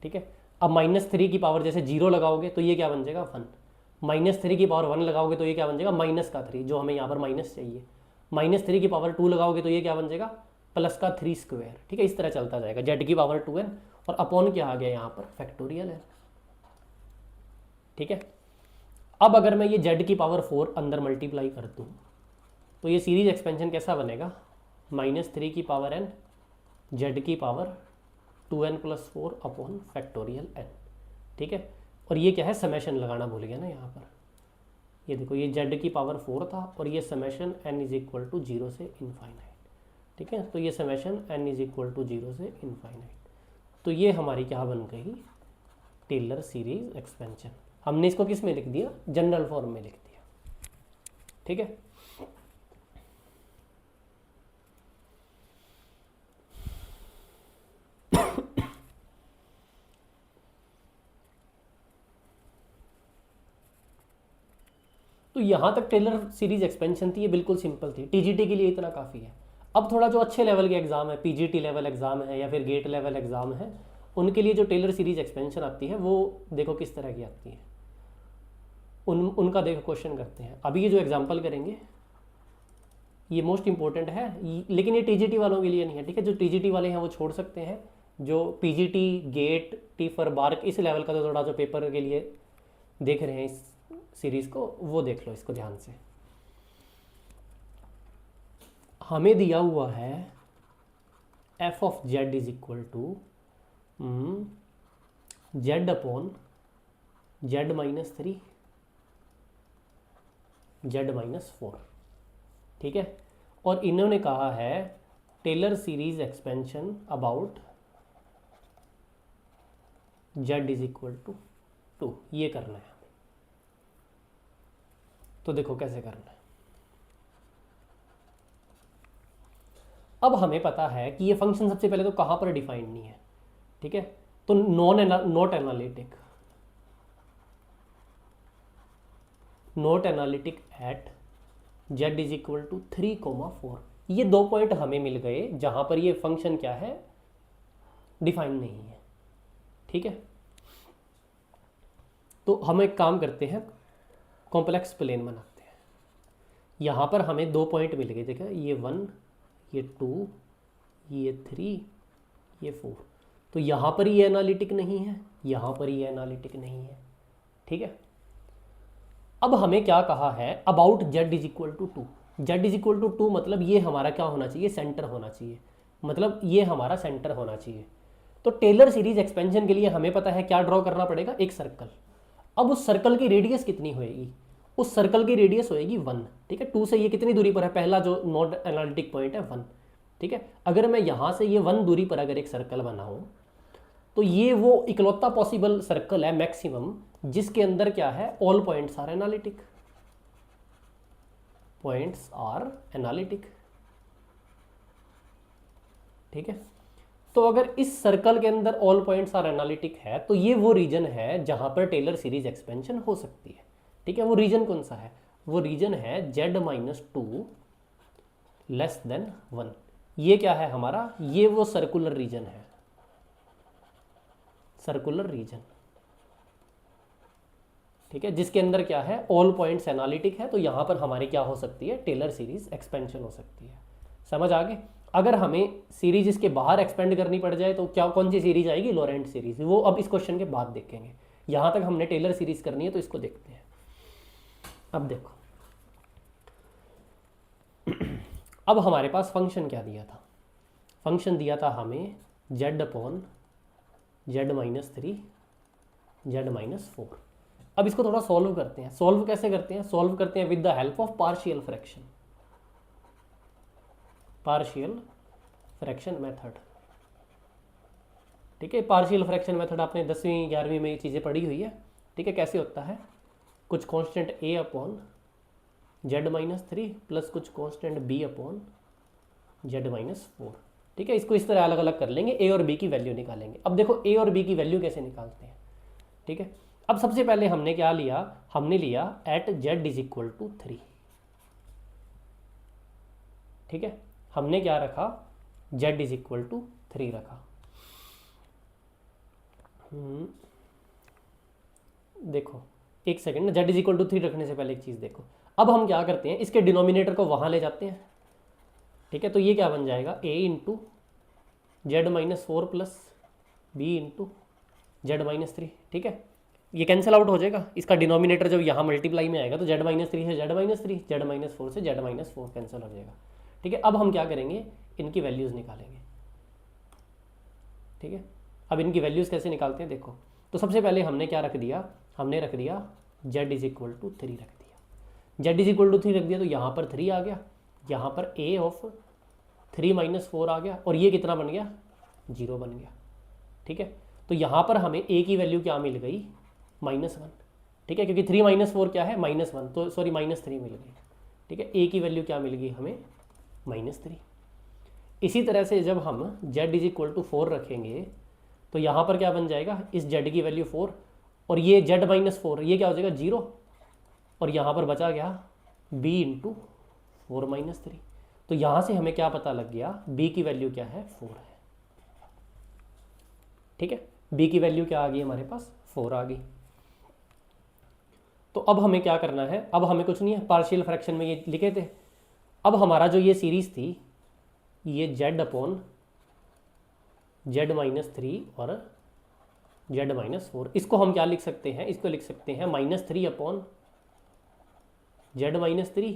ठीक है, अब -3 की पावर जैसे 0 लगाओगे तो ये क्या बन जाएगा 1, -3 की पावर 1 लगाओगे तो ये क्या बन जाएगा -3, जो हमें यहाँ पर माइनस चाहिए। -3 की पावर 2 लगाओगे तो ये क्या बन जाएगा +3²। ठीक है, इस तरह चलता जाएगा, z की पावर 2n और अपॉन क्या आ गया यहाँ पर फैक्टोरियल है। ठीक है, अब अगर मैं ये z की पावर 4 अंदर मल्टीप्लाई कर दूँ तो ये सीरीज एक्सपेंशन कैसा बनेगा, -3 की पावर n z की power 2n + 4 upon factorial n। ठीक है, और ये क्या है, समेशन लगाना भूल गया ना यहाँ पर। ये देखो, ये z की पावर 4 था और ये समेशन n = 0 से इनफाइनाइट। ठीक है, तो ये समेशन n = 0 से इनफाइनाइट। तो ये हमारी क्या बन गई, टेलर सीरीज एक्सपेंशन। हमने इसको किस में लिख दिया, जनरल फॉर्म में लिख दिया। ठीक है, तो यहाँ तक टेलर सीरीज एक्सपेंशन थी, ये बिल्कुल सिंपल थी। टीजीटी के लिए इतना काफ़ी है। अब थोड़ा जो अच्छे लेवल के एग्ज़ाम है, पीजीटी लेवल एग्ज़ाम है या फिर गेट लेवल एग्ज़ाम है, उनके लिए जो टेलर सीरीज एक्सपेंशन आती है वो देखो किस तरह की आती है। उनका देखो क्वेश्चन करते हैं। अभी ये जो एग्जाम्पल करेंगे ये मोस्ट इंपॉर्टेंट है, लेकिन ये टीजीटी वालों के लिए नहीं है। ठीक है, जो टीजीटी वाले हैं वो छोड़ सकते हैं। जो PGT, GATE, T for BARC, इस लेवल का तो थोड़ा जो पेपर के लिए देख रहे हैं इस सीरीज को, वो देख लो इसको ध्यान से। हमें दिया हुआ है f of z = z upon z-3 z-4। ठीक है, और इन्होंने कहा है Taylor series expansion about z = 2। ये करना है। तो देखो कैसे करना है। अब हमें पता है कि ये फंक्शन सबसे पहले तो कहाँ पर डिफाइंड नहीं है। ठीक है, तो नॉट एनालिटिक एट z = 3, 4। ये 2 पॉइंट हमें मिल गए जहाँ पर ये फंक्शन क्या है, डिफाइंड नहीं है। ठीक है, तो हम एक काम करते हैं, कॉम्प्लेक्स प्लेन बनाते हैं। यहाँ पर हमें 2 पॉइंट मिल गए, देखा, ये 1, ये 2, ये 3, ये 4। तो यहाँ पर ये एनालिटिक नहीं है, यहाँ पर ये एनालिटिक नहीं है। ठीक है, अब हमें क्या कहा है, अबाउट z = 2। z = 2 मतलब ये हमारा क्या होना चाहिए, सेंटर होना चाहिए। मतलब ये हमारा सेंटर होना चाहिए। तो टेलर सीरीज एक्सपेंशन के लिए हमें पता है क्या ड्रॉ करना पड़ेगा, एक सर्कल। अब उस सर्कल की रेडियस कितनी होएगी, उस सर्कल की रेडियस होएगी 1। ठीक है, 2 से ये कितनी दूरी पर है, पहला जो नॉट एनालिटिक पॉइंट है 1। ठीक है, अगर मैं यहाँ से ये 1 दूरी पर अगर एक सर्कल बनाऊँ तो ये वो इकलौता पॉसिबल सर्कल है मैक्सिमम जिसके अंदर क्या है, all points are analytic. Points are analytic. ठीक है, तो अगर इस सर्कल के अंदर ऑल पॉइंट्स आर एनालिटिक है तो ये वो रीजन है जहां पर टेलर सीरीज एक्सपेंशन हो सकती है। ठीक है, वो रीजन कौन सा है, वो रीजन है z - 2 < 1। ये क्या है हमारा, ये वो सर्कुलर रीजन है, सर्कुलर रीजन। ठीक है, जिसके अंदर क्या है, ऑल पॉइंट्स एनालिटिक है। तो यहां पर हमारी क्या हो सकती है, टेलर सीरीज एक्सपेंशन हो सकती है। समझ आ गए। अगर हमें सीरीज इसके बाहर एक्सपेंड करनी पड़ जाए तो क्या, कौन सी सीरीज आएगी, लॉरेंट सीरीज। वो अब इस क्वेश्चन के बाद देखेंगे। यहां तक हमने टेलर सीरीज करनी है तो इसको देखते हैं। अब देखो, अब हमारे पास फंक्शन क्या दिया था, फंक्शन दिया था हमें z अपॉन z-3 z-4। अब इसको थोड़ा सॉल्व करते हैं। सॉल्व कैसे करते हैं, सॉल्व करते हैं with the help of partial fraction. Partial fraction method. ठीक है, पार्शियल फ्रैक्शन मेथड आपने 10वीं 11वीं में ये चीज़ें पढ़ी हुई है। ठीक है, कैसे होता है, कुछ constant a upon z-3 plus कुछ कांस्टेंट b अपॉन z-4। ठीक है, इसको इस तरह अलग अलग कर लेंगे, a और b की वैल्यू निकालेंगे। अब देखो a और b की वैल्यू कैसे निकालते हैं। ठीक है, अब सबसे पहले हमने क्या लिया, हमने लिया at z is equal to 3। ठीक है, हमने क्या रखा, z इज इक्वल टू 3 रखा। देखो एक second, z is equal to 3 रखने से पहले एक चीज़ देखो। अब हम क्या करते हैं, इसके डिनोमिनेटर को वहाँ ले जाते हैं। ठीक है, तो ये क्या बन जाएगा, a into z-4 plus b into z-3। ठीक है, ये कैंसिल आउट हो जाएगा। इसका डिनोमिनेटर जब यहाँ मल्टीप्लाई में आएगा तो z-3 से z-3, z-4 से z-4 कैंसिल हो जाएगा। ठीक है, अब हम क्या करेंगे, इनकी वैल्यूज़ निकालेंगे। ठीक है, अब इनकी वैल्यूज़ कैसे निकालते हैं देखो। तो सबसे पहले हमने क्या रख दिया, हमने रख दिया z इज इक्वल टू 3 रख दिया। z इज इक्वल टू 3 रख दिया तो यहाँ पर 3 आ गया, यहाँ पर a ऑफ 3 - 4 आ गया, और ये कितना बन गया, 0 बन गया। ठीक है, तो यहाँ पर हमें a की वैल्यू क्या मिल गई, -1। ठीक है, क्योंकि 3 - 4 क्या है, -1, तो सॉरी -3 मिल गई। ठीक है, a की वैल्यू क्या मिल गई हमें, -3। इसी तरह से जब हम z इज इक्वल टू 4 रखेंगे तो यहाँ पर क्या बन जाएगा, इस z की वैल्यू 4, और ये z-4 ये क्या हो जाएगा 0, और यहाँ पर बचा गया b इंटू 4-3। तो यहाँ से हमें क्या पता लग गया, b की वैल्यू क्या है, 4 है। ठीक है, b की वैल्यू क्या आ गई हमारे पास, 4 आ गई। तो अब हमें क्या करना है, अब हमें कुछ नहीं है, पार्शियल फ्रैक्शन में ये लिखे थे। अब हमारा जो ये सीरीज थी, ये z अपॉन z-3 और z-4, इसको हम क्या लिख सकते हैं, इसको लिख सकते हैं -3 upon z-3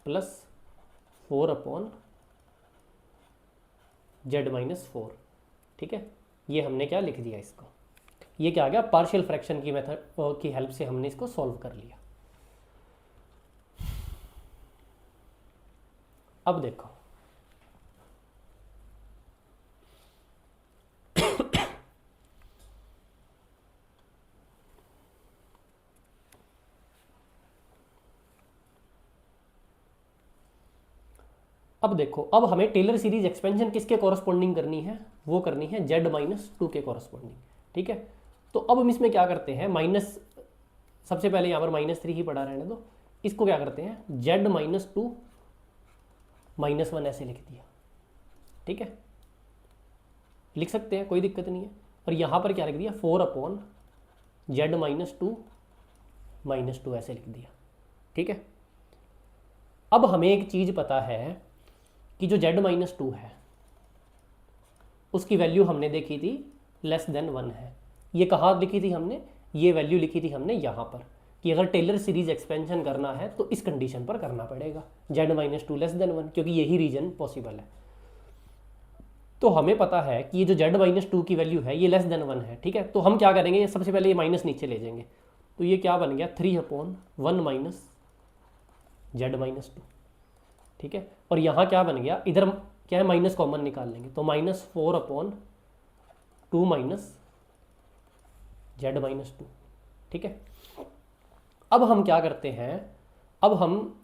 plus 4 upon z-4। ठीक है, ये हमने क्या लिख दिया इसको, ये क्या आ गया, पार्शियल फ्रैक्शन की मेथड की हेल्प से हमने इसको सॉल्व कर लिया। अब देखो अब देखो, अब हमें टेलर सीरीज एक्सपेंशन किसके कॉरस्पॉन्डिंग करनी है, वो करनी है z-2 के कॉरस्पॉन्डिंग। ठीक है, तो अब हम इसमें क्या करते हैं, सबसे पहले यहाँ पर -3 ही पड़ा रहने दो, इसको क्या करते हैं, z-2 -1 ऐसे लिख दिया। ठीक है, लिख सकते हैं, कोई दिक्कत नहीं है। और यहाँ पर क्या लिख दिया, 4 अपॉन z-2 -2 ऐसे लिख दिया। ठीक है, अब हमें एक चीज़ पता है कि जो z-2 है उसकी वैल्यू हमने देखी थी <1 है। ये कहाँ लिखी थी हमने, ये वैल्यू लिखी थी हमने यहाँ पर, कि अगर टेलर सीरीज एक्सपेंशन करना है तो इस कंडीशन पर करना पड़ेगा, z-2 <1, क्योंकि यही रीजन पॉसिबल है। तो हमें पता है कि ये जो z-2 की वैल्यू है ये <1 है। ठीक है, तो हम क्या करेंगे, सबसे पहले ये माइनस नीचे ले जाएंगे, तो ये क्या बन गया, 3/1 z-2। ठीक है, और यहाँ क्या बन गया, इधर क्या है, माइनस कॉमन निकाल लेंगे, तो -4/2 z-2। ठीक है, अब हम क्या करते हैं, अब हम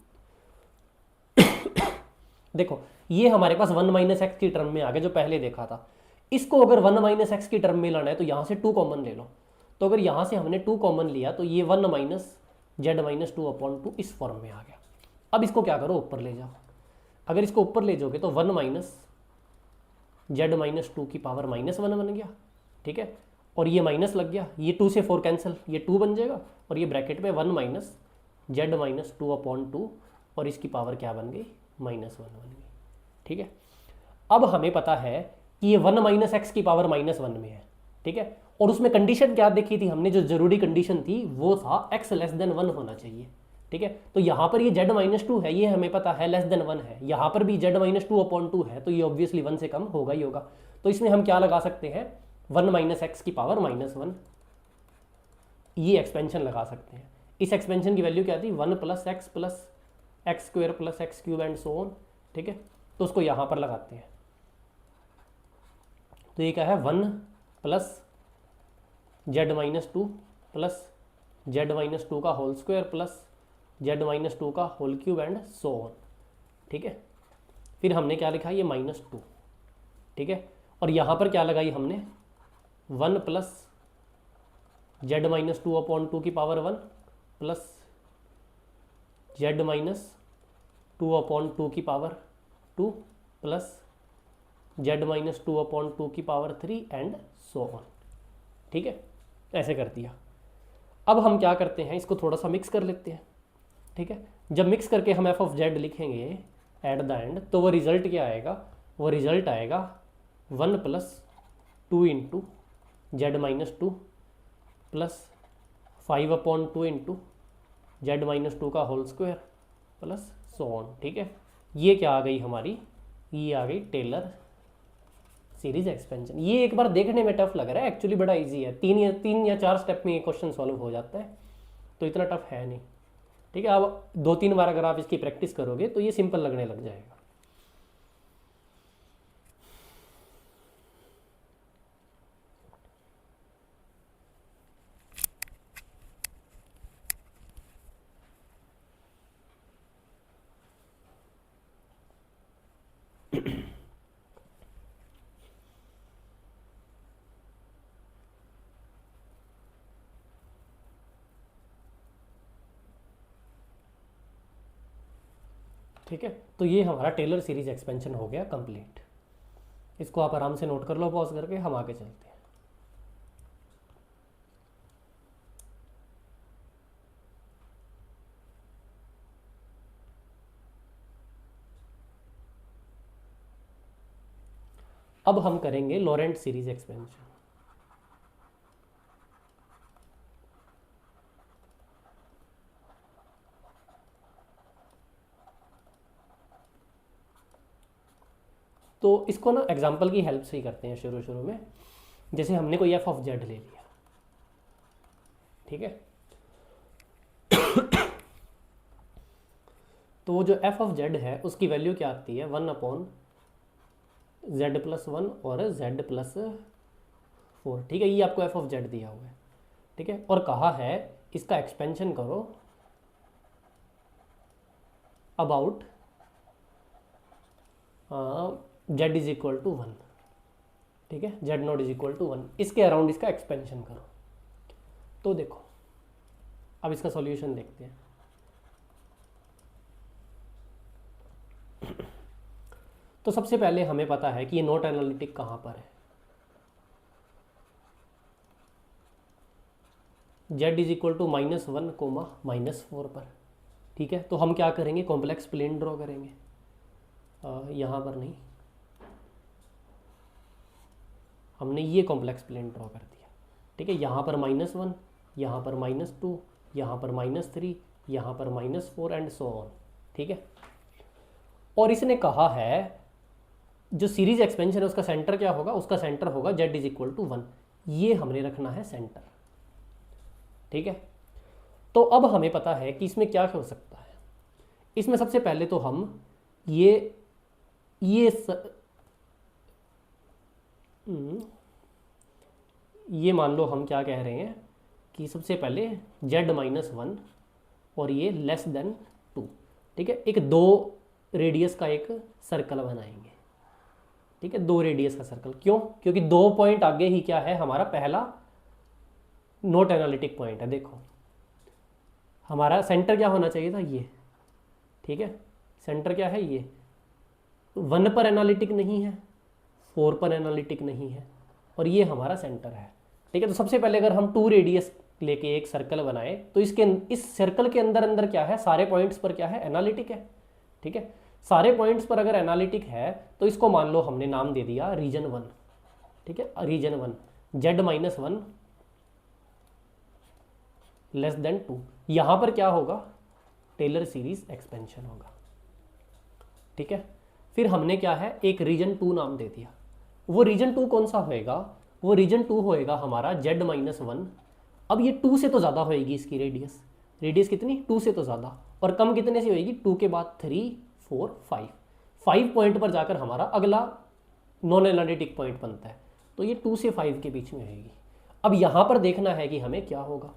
देखो ये हमारे पास 1 - x की टर्म में आ गया जो पहले देखा था। इसको अगर 1 - x की टर्म में लाना है तो यहाँ से 2 कॉमन ले लो। तो अगर यहाँ से हमने 2 कॉमन लिया तो ये 1 - z-2/2 इस फॉर्म में आ गया। अब इसको क्या करो, ऊपर ले जाओ। अगर इसको ऊपर ले जाओगे तो 1 - z-2 की पावर -1 बन गया। ठीक है, और ये माइनस लग गया, ये 2 से 4 कैंसिल, ये 2 बन जाएगा, और ये ब्रैकेट में 1 - z-2/2 और इसकी पावर क्या बन गई, -1 बन गई। ठीक है, अब हमें पता है कि ये 1 - x की पावर -1 में है। ठीक है, और उसमें कंडीशन क्या देखी थी हमने, जो जरूरी कंडीशन थी वो था x <1 होना चाहिए। ठीक है, तो यहाँ पर ये z-2 है, ये हमें पता है <1 है, यहाँ पर भी z-2/2 है, तो ये ऑब्वियसली 1 से कम होगा ही होगा। तो इसमें हम क्या लगा सकते हैं, 1 - x की पावर -1, ये एक्सपेंशन लगा सकते हैं। इस एक्सपेंशन की वैल्यू क्या थी, 1 + x + x² + x³ and so on. ठीक है, तो उसको यहाँ पर लगाते हैं। तो ये क्या है 1 प्लस z-2 प्लस z-2 का होल स्क्वायर प्लस z-2 का whole cube and so on. ठीक है, फिर हमने क्या लिखा, ये -2। ठीक है, और यहाँ पर क्या लगाई हमने 1 प्लस z-2 अपॉन 2 की पावर 1 प्लस z-2 अपॉन 2 की पावर 2 प्लस z-2 अपॉन 2 की पावर 3 एंड सो ऑन। ठीक है, ऐसे कर दिया। अब हम क्या करते हैं, इसको थोड़ा सा मिक्स कर लेते हैं। ठीक है, जब मिक्स करके हम f ऑफ z लिखेंगे एट द एंड, तो वो रिजल्ट क्या आएगा, वो रिजल्ट आएगा 1 plus 2 into z-2 plus 5 upon 2 into z-2 का whole square plus so on. ठीक है, ये क्या आ गई हमारी, ये आ गई टेलर सीरीज एक्सपेंशन। ये एक बार देखने में टफ लग रहा है, एक्चुअली बड़ा इजी है। 3 या 4 स्टेप में ये क्वेश्चन सॉल्व हो जाता है, तो इतना टफ है नहीं। ठीक है, अब 2-3 बार अगर आप इसकी प्रैक्टिस करोगे तो ये सिंपल लगने लग जाएगा। ठीक है, तो ये हमारा टेलर सीरीज एक्सपेंशन हो गया कंप्लीट। इसको आप आराम से नोट कर लो पॉज करके, हम आगे चलते हैं। अब हम करेंगे लॉरेंट सीरीज एक्सपेंशन। तो इसको ना एग्जाम्पल की हेल्प से ही करते हैं शुरू में। जैसे हमने कोई f ऑफ z ले लिया, ठीक है, तो वो जो f ऑफ z है उसकी वैल्यू क्या आती है 1 अपॉन z+1 और z+4। ठीक है, ये आपको f ऑफ z दिया हुआ है। ठीक है, और कहा है इसका एक्सपेंशन करो about z is equal to 1। ठीक है, z not is equal to 1, इसके अराउंड इसका एक्सपेंशन करो। तो देखो अब इसका सॉल्यूशन देखते हैं। तो सबसे पहले हमें पता है कि ये नॉट एनालिटिक कहाँ पर है, z इज इक्वल टू -1, -4 पर। ठीक है, तो हम क्या करेंगे, कॉम्प्लेक्स प्लेन ड्रॉ करेंगे। यहाँ पर नहीं, हमने ये कॉम्प्लेक्स प्लेन ड्रॉ कर दिया। ठीक है, यहाँ पर -1, यहाँ पर -2, यहाँ पर -3, यहाँ पर -4 एंड सो ऑन। ठीक है, और इसने कहा है जो सीरीज एक्सपेंशन है उसका सेंटर क्या होगा, उसका सेंटर होगा z इज इक्वल टू 1। ये हमने रखना है सेंटर। ठीक है, तो अब हमें पता है कि इसमें क्या हो सकता है। इसमें सबसे पहले तो हम ये मान लो हम क्या कह रहे हैं कि सबसे पहले z-1 और ये लेस देन 2। ठीक है, एक 2 रेडियस का एक सर्कल बनाएंगे। ठीक है, 2 रेडियस का सर्कल, क्यों, क्योंकि 2 पॉइंट आगे ही क्या है हमारा पहला नॉट एनालिटिक पॉइंट है। देखो हमारा सेंटर क्या होना चाहिए था, ये। ठीक है, सेंटर क्या है, ये 1 पर एनालिटिक नहीं है, 4 पर एनालिटिक नहीं है, और ये हमारा सेंटर है। ठीक है, तो सबसे पहले अगर हम 2 रेडियस लेके एक सर्कल बनाए तो इस सर्कल के अंदर अंदर क्या है, सारे पॉइंट्स पर क्या है, एनालिटिक है। ठीक है, सारे पॉइंट्स पर अगर एनालिटिक है तो इसको मान लो हमने नाम दे दिया रीजन 1। ठीक है, रीजन 1 z-1 लेस देन 2। यहाँ पर क्या होगा, टेलर सीरीज एक्सपेंशन होगा। ठीक है, फिर हमने क्या है एक रीजन 2 नाम दे दिया। वो रीजन 2 कौन सा होएगा, वो रीजन 2 होएगा हमारा z-1। अब ये 2 से तो ज़्यादा होएगी इसकी रेडियस कितनी, 2 से तो ज़्यादा, और कम कितने से होएगी, 2 के बाद 3, 4, 5। 5 पॉइंट पर जाकर हमारा अगला नॉन एनालिटिक पॉइंट बनता है, तो ये 2 से 5 के बीच में रहेगी। अब यहाँ पर देखना है कि हमें क्या होगा।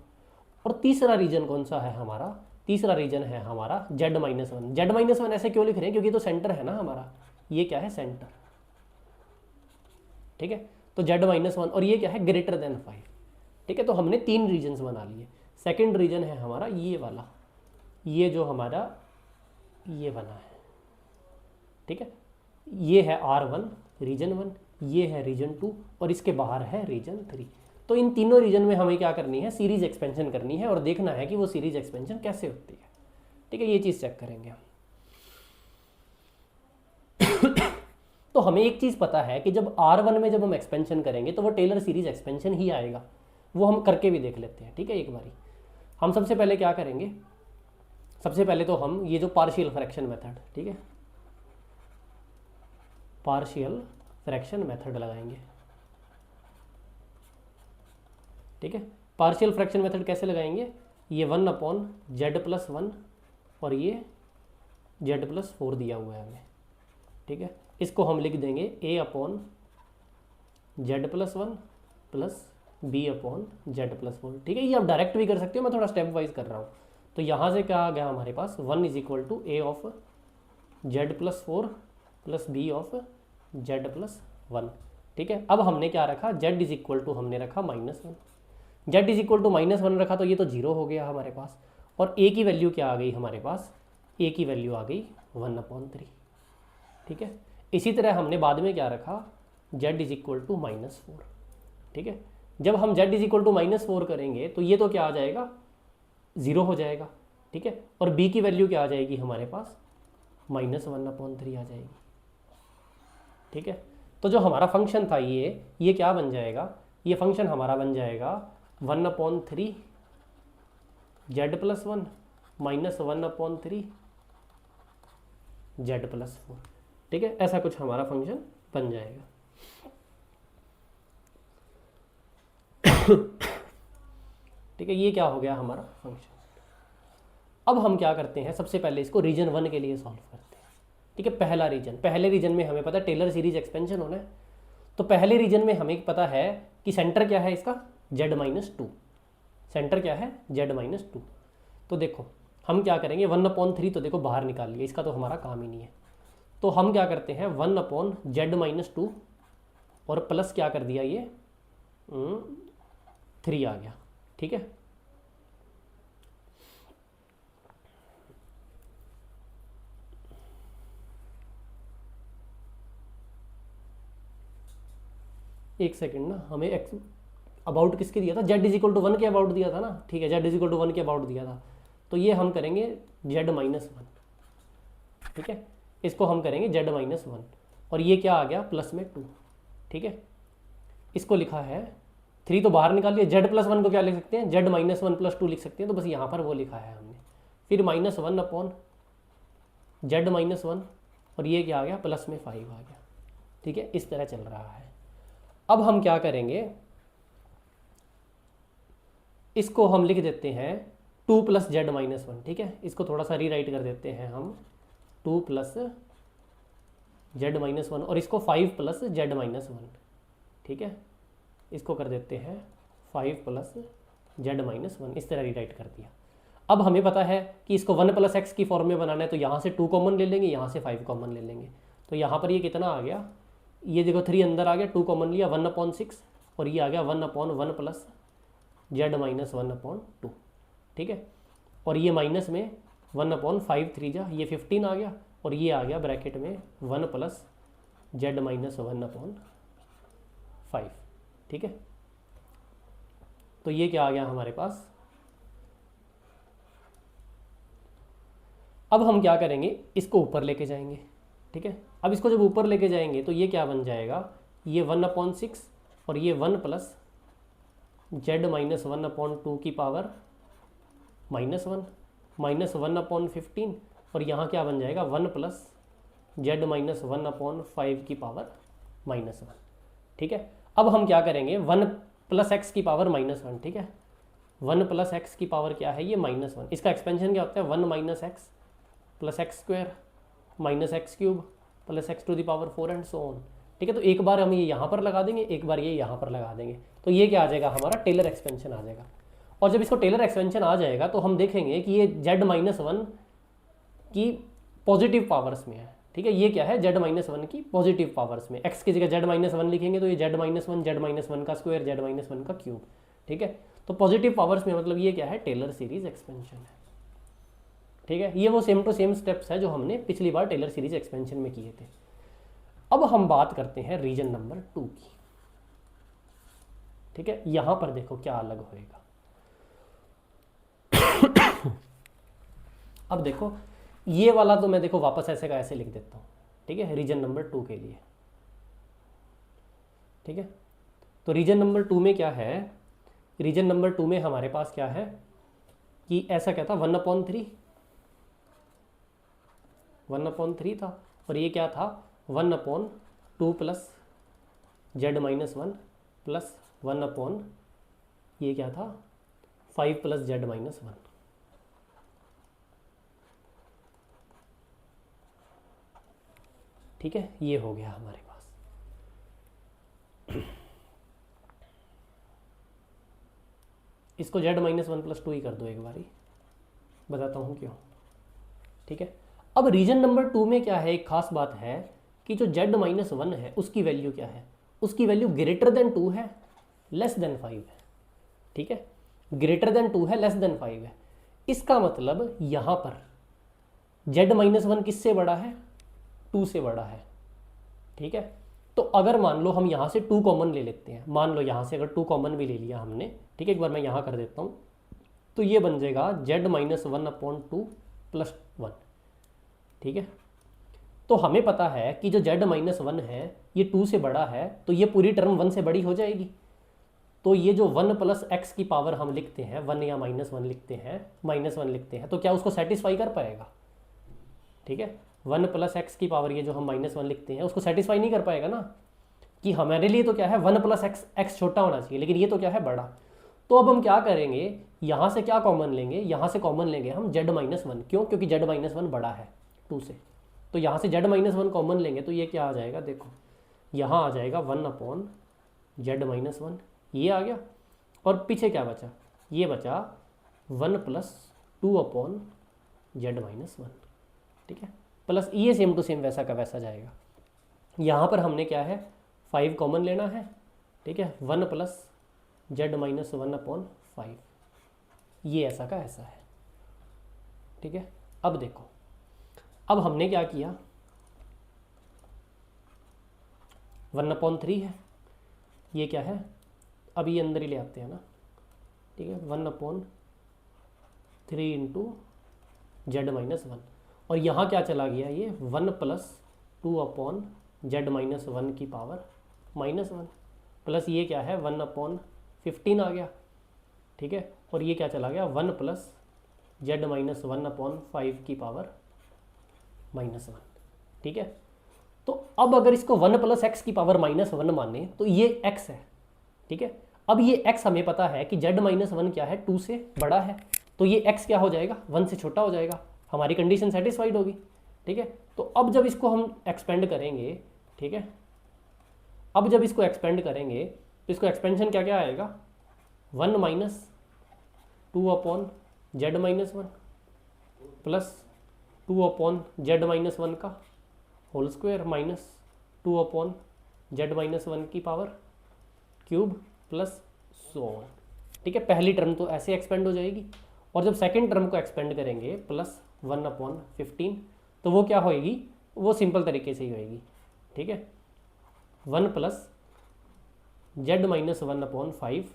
और तीसरा रीजन कौन सा है हमारा, तीसरा रीजन है हमारा z-1। z-1 ऐसे क्यों लिख रहे हैं, क्योंकि तो सेंटर है ना हमारा, ये क्या है सेंटर, ठीक है। तो z-1 और ये क्या है ग्रेटर देन 5, ठीक है। तो हमने 3 रीजन्स बना लिए। सेकंड रीजन है हमारा ये वाला, ये जो हमारा ये बना है, ठीक है। ये है R1 रीजन 1, ये है रीजन 2 और इसके बाहर है रीजन 3। तो इन तीनों रीजन में हमें क्या करनी है, सीरीज एक्सपेंशन करनी है और देखना है कि वो सीरीज एक्सपेंशन कैसे होती है, ठीक है। ये चीज़ चेक करेंगे हम। तो हमें एक चीज़ पता है कि जब R1 में जब हम एक्सपेंशन करेंगे तो वो टेलर सीरीज एक्सपेंशन ही आएगा। वो हम करके भी देख लेते हैं, ठीक है। एक बारी हम सबसे पहले क्या करेंगे, सबसे पहले तो हम ये जो पार्शियल फ्रैक्शन मेथड, ठीक है, पार्शियल फ्रैक्शन मेथड लगाएंगे, ठीक है। पार्शियल फ्रैक्शन मेथड कैसे लगाएंगे, ये 1/z+1 और ये z+4 दिया हुआ है हमें, ठीक है। इसको हम लिख देंगे a/z+1 प्लस b/z+4, ठीक है। ये आप डायरेक्ट भी कर सकते हो, मैं थोड़ा स्टेप वाइज कर रहा हूँ। तो यहाँ से क्या आ गया हमारे पास 1 = a/z+4 प्लस b/z+1, ठीक है। अब हमने क्या रखा, z हमने रखा -1, z=-1 रखा तो ये तो 0 हो गया हमारे पास। और a की वैल्यू क्या आ गई हमारे पास, a की वैल्यू आ गई 1/3, ठीक है। इसी तरह हमने बाद में क्या रखा, z=-4, ठीक है। जब हम z=-4 करेंगे तो ये तो क्या आ जाएगा 0 हो जाएगा, ठीक है। और b की वैल्यू क्या आ जाएगी हमारे पास, -1/3 आ जाएगी, ठीक है। तो जो हमारा फंक्शन था ये क्या बन जाएगा, ये फंक्शन हमारा बन जाएगा 1/3 z+1 -1/3 z+4, ठीक है। ऐसा कुछ हमारा फंक्शन बन जाएगा। ठीक है, ये क्या हो गया हमारा फंक्शन। अब हम क्या करते हैं, सबसे पहले इसको रीजन 1 के लिए सॉल्व करते हैं, ठीक है। पहला रीजन, पहले रीजन में हमें पता है टेलर सीरीज एक्सपेंशन होना है। तो पहले रीजन में हमें पता है कि सेंटर क्या है इसका, z-2, सेंटर क्या है z-2। तो देखो हम क्या करेंगे, 1/3 तो देखो बाहर निकाल लिया, इसका तो हमारा काम ही नहीं है। तो हम क्या करते हैं 1/z-2 और प्लस क्या कर दिया, ये 3 आ गया, ठीक है। एक सेकंड ना, हमें अबाउट किसके दिया था, z=1 के अबाउट दिया था ना, ठीक है। z=1 के अबाउट दिया था, तो ये हम करेंगे z-1, ठीक है। इसको हम करेंगे z-1 और ये क्या आ गया प्लस में 2, ठीक है। इसको लिखा है 3 तो बाहर निकाल लिया, z+1 को क्या लिख सकते हैं, z-1 + 2 लिख सकते हैं, तो बस यहाँ पर वो लिखा है हमने। फिर -1/z-1 और ये क्या आ गया प्लस में 5 आ गया, ठीक है। इस तरह चल रहा है। अब हम क्या करेंगे, इसको हम लिख देते हैं 2 + z-1, ठीक है। इसको थोड़ा सा रीराइट कर देते हैं हम 2 + z-1 और इसको 5 + z-1, ठीक है। इसको कर देते हैं 5 + z-1, इस तरह रीराइट कर दिया। अब हमें पता है कि इसको 1 + x की फॉर्म में बनाना है, तो यहाँ से 2 कॉमन ले लेंगे, यहाँ से 5 कॉमन ले लेंगे। तो यहाँ पर ये कितना आ गया, ये देखो 3 अंदर आ गया, 2 कॉमन लिया 1/6 और ये आ गया 1/1 + z-1/2, ठीक है। और ये माइनस में 1/5 3 जा, ये 15 आ गया और ये आ गया ब्रैकेट में 1 + z-1/5, ठीक है। तो ये क्या आ गया हमारे पास। अब हम क्या करेंगे, इसको ऊपर लेके जाएंगे, ठीक है। अब इसको जब ऊपर लेके जाएंगे तो ये क्या बन जाएगा, ये 1/6 और ये 1 + z-1/2 की पावर -1 -1/15 और यहाँ क्या बन जाएगा 1 + z-1/5 की पावर -1, ठीक है। अब हम क्या करेंगे 1 + x की पावर -1, ठीक है। 1 + x की पावर क्या है, ये -1। इसका एक्सपेंशन क्या होता है 1 - x + x² - x³ plus x to the power 4 and so on. ठीक है, तो एक बार हम ये यहाँ पर लगा देंगे, एक बार ये यहाँ पर लगा देंगे, तो ये क्या आ जाएगा, हमारा टेलर एक्सपेंशन आ जाएगा। और जब इसको टेलर एक्सपेंशन आ जाएगा तो हम देखेंगे कि ये z-1 की पॉजिटिव पावर्स में है। ठीक है, ये क्या है, z-1 की पॉजिटिव पावर्स में, x की जगह z-1 लिखेंगे तो ये z-1 का स्क्वायर, z-1 का क्यूब। ठीक है, तो पॉजिटिव पावर्स में मतलब ये क्या है, टेलर सीरीज एक्सपेंशन है। ठीक है, ये वो सेम टू सेम स्टेप्स है जो हमने पिछली बार टेलर सीरीज एक्सपेंशन में किए थे। अब हम बात करते हैं रीजन नंबर 2 की। ठीक है, यहां पर देखो क्या अलग होएगा। अब देखो ये वाला तो मैं देखो वापस ऐसे का ऐसे लिख देता हूं। ठीक है, रीजन नंबर 2 के लिए। ठीक है, तो रीजन नंबर 2 में क्या है, रीजन नंबर 2 में हमारे पास क्या है कि ऐसा क्या था, 1/3 था, और ये क्या था 1/2 प्लस z-1 प्लस 1/, ये क्या था 5 प्लस z-1। ठीक है, ये हो गया हमारे पास। इसको z-1 प्लस 2 ही कर दो एक बारी, बताता हूँ क्यों। ठीक है, अब रीजन नंबर 2 में क्या है, एक खास बात है कि जो z-1 है उसकी वैल्यू क्या है, उसकी वैल्यू ग्रेटर देन 2 है, लेस देन 5 है। ठीक है, ग्रेटर देन 2 है, लेस देन 5 है। इसका मतलब यहां पर z-1 किससे बड़ा है, 2 से बड़ा है। ठीक है, तो अगर मान लो हम यहां से 2 कॉमन ले लेते हैं, मान लो यहां से अगर 2 कॉमन भी ले लिया हमने, ठीक है, एक बार मैं यहां कर देता हूं, तो ये बन जाएगा z-1/2 प्लस 1। ठीक है, तो हमें पता है कि जो z-1 है ये 2 से बड़ा है, तो ये पूरी टर्म 1 से बड़ी हो जाएगी। तो ये जो 1 प्लस एक्स की पावर हम लिखते हैं, 1 या -1 लिखते हैं, -1 लिखते हैं, तो क्या उसको सेटिस्फाई कर पाएगा। ठीक है, 1 प्लस एक्स की पावर ये जो हम -1 लिखते हैं उसको सेटिस्फाई नहीं कर पाएगा ना, कि हमारे लिए तो क्या है 1 प्लस एक्स छोटा होना चाहिए, लेकिन ये तो क्या है बड़ा। तो अब हम क्या करेंगे, यहाँ से क्या कॉमन लेंगे, यहाँ से कॉमन लेंगे हम z-1, क्यों, क्योंकि z-1 बड़ा है 2 से, तो यहाँ से z-1 कॉमन लेंगे तो ये क्या आ जाएगा, देखो यहाँ आ जाएगा 1/z-1, ये आ गया, और पीछे क्या बचा, ये बचा 1 प्लस 2/z-1। ठीक है, प्लस ये सेम टू सेम वैसा का वैसा जाएगा। यहाँ पर हमने क्या है 5 कॉमन लेना है। ठीक है, 1 प्लस z-1/5, ये ऐसा का ऐसा है। ठीक है, अब देखो, अब हमने क्या किया, 1/3 है, ये क्या है, अब ये अंदर ही ले आते हैं ना। ठीक है, 1/3 इंटू z-1, और यहाँ क्या चला गया, ये 1 प्लस 2/z-1 की पावर -1, प्लस ये क्या है 1/15 आ गया। ठीक है, और ये क्या चला गया 1 प्लस z-1/5 की पावर -1। ठीक है, तो अब अगर इसको 1 प्लस एक्स की पावर -1 माने तो ये x है। ठीक है, अब ये x हमें पता है कि z-1 क्या है 2 से बड़ा है, तो ये x क्या हो जाएगा 1 से छोटा हो जाएगा, हमारी कंडीशन सेटिस्फाइड होगी। ठीक है, तो अब जब इसको हम एक्सपेंड करेंगे, ठीक है, अब जब इसको एक्सपेंड करेंगे तो इसको एक्सपेंशन क्या क्या आएगा, 1 माइनस 2/z-1 प्लस 2/z-1 का होल स्क्वायर माइनस 2/z-1 की power cube plus so on. ठीक है, पहली टर्म तो ऐसे एक्सपेंड हो जाएगी, और जब सेकंड टर्म को एक्सपेंड करेंगे प्लस 1/15, तो वो क्या होएगी, वो सिंपल तरीके से ही होएगी। ठीक है, 1 plus z-1/5,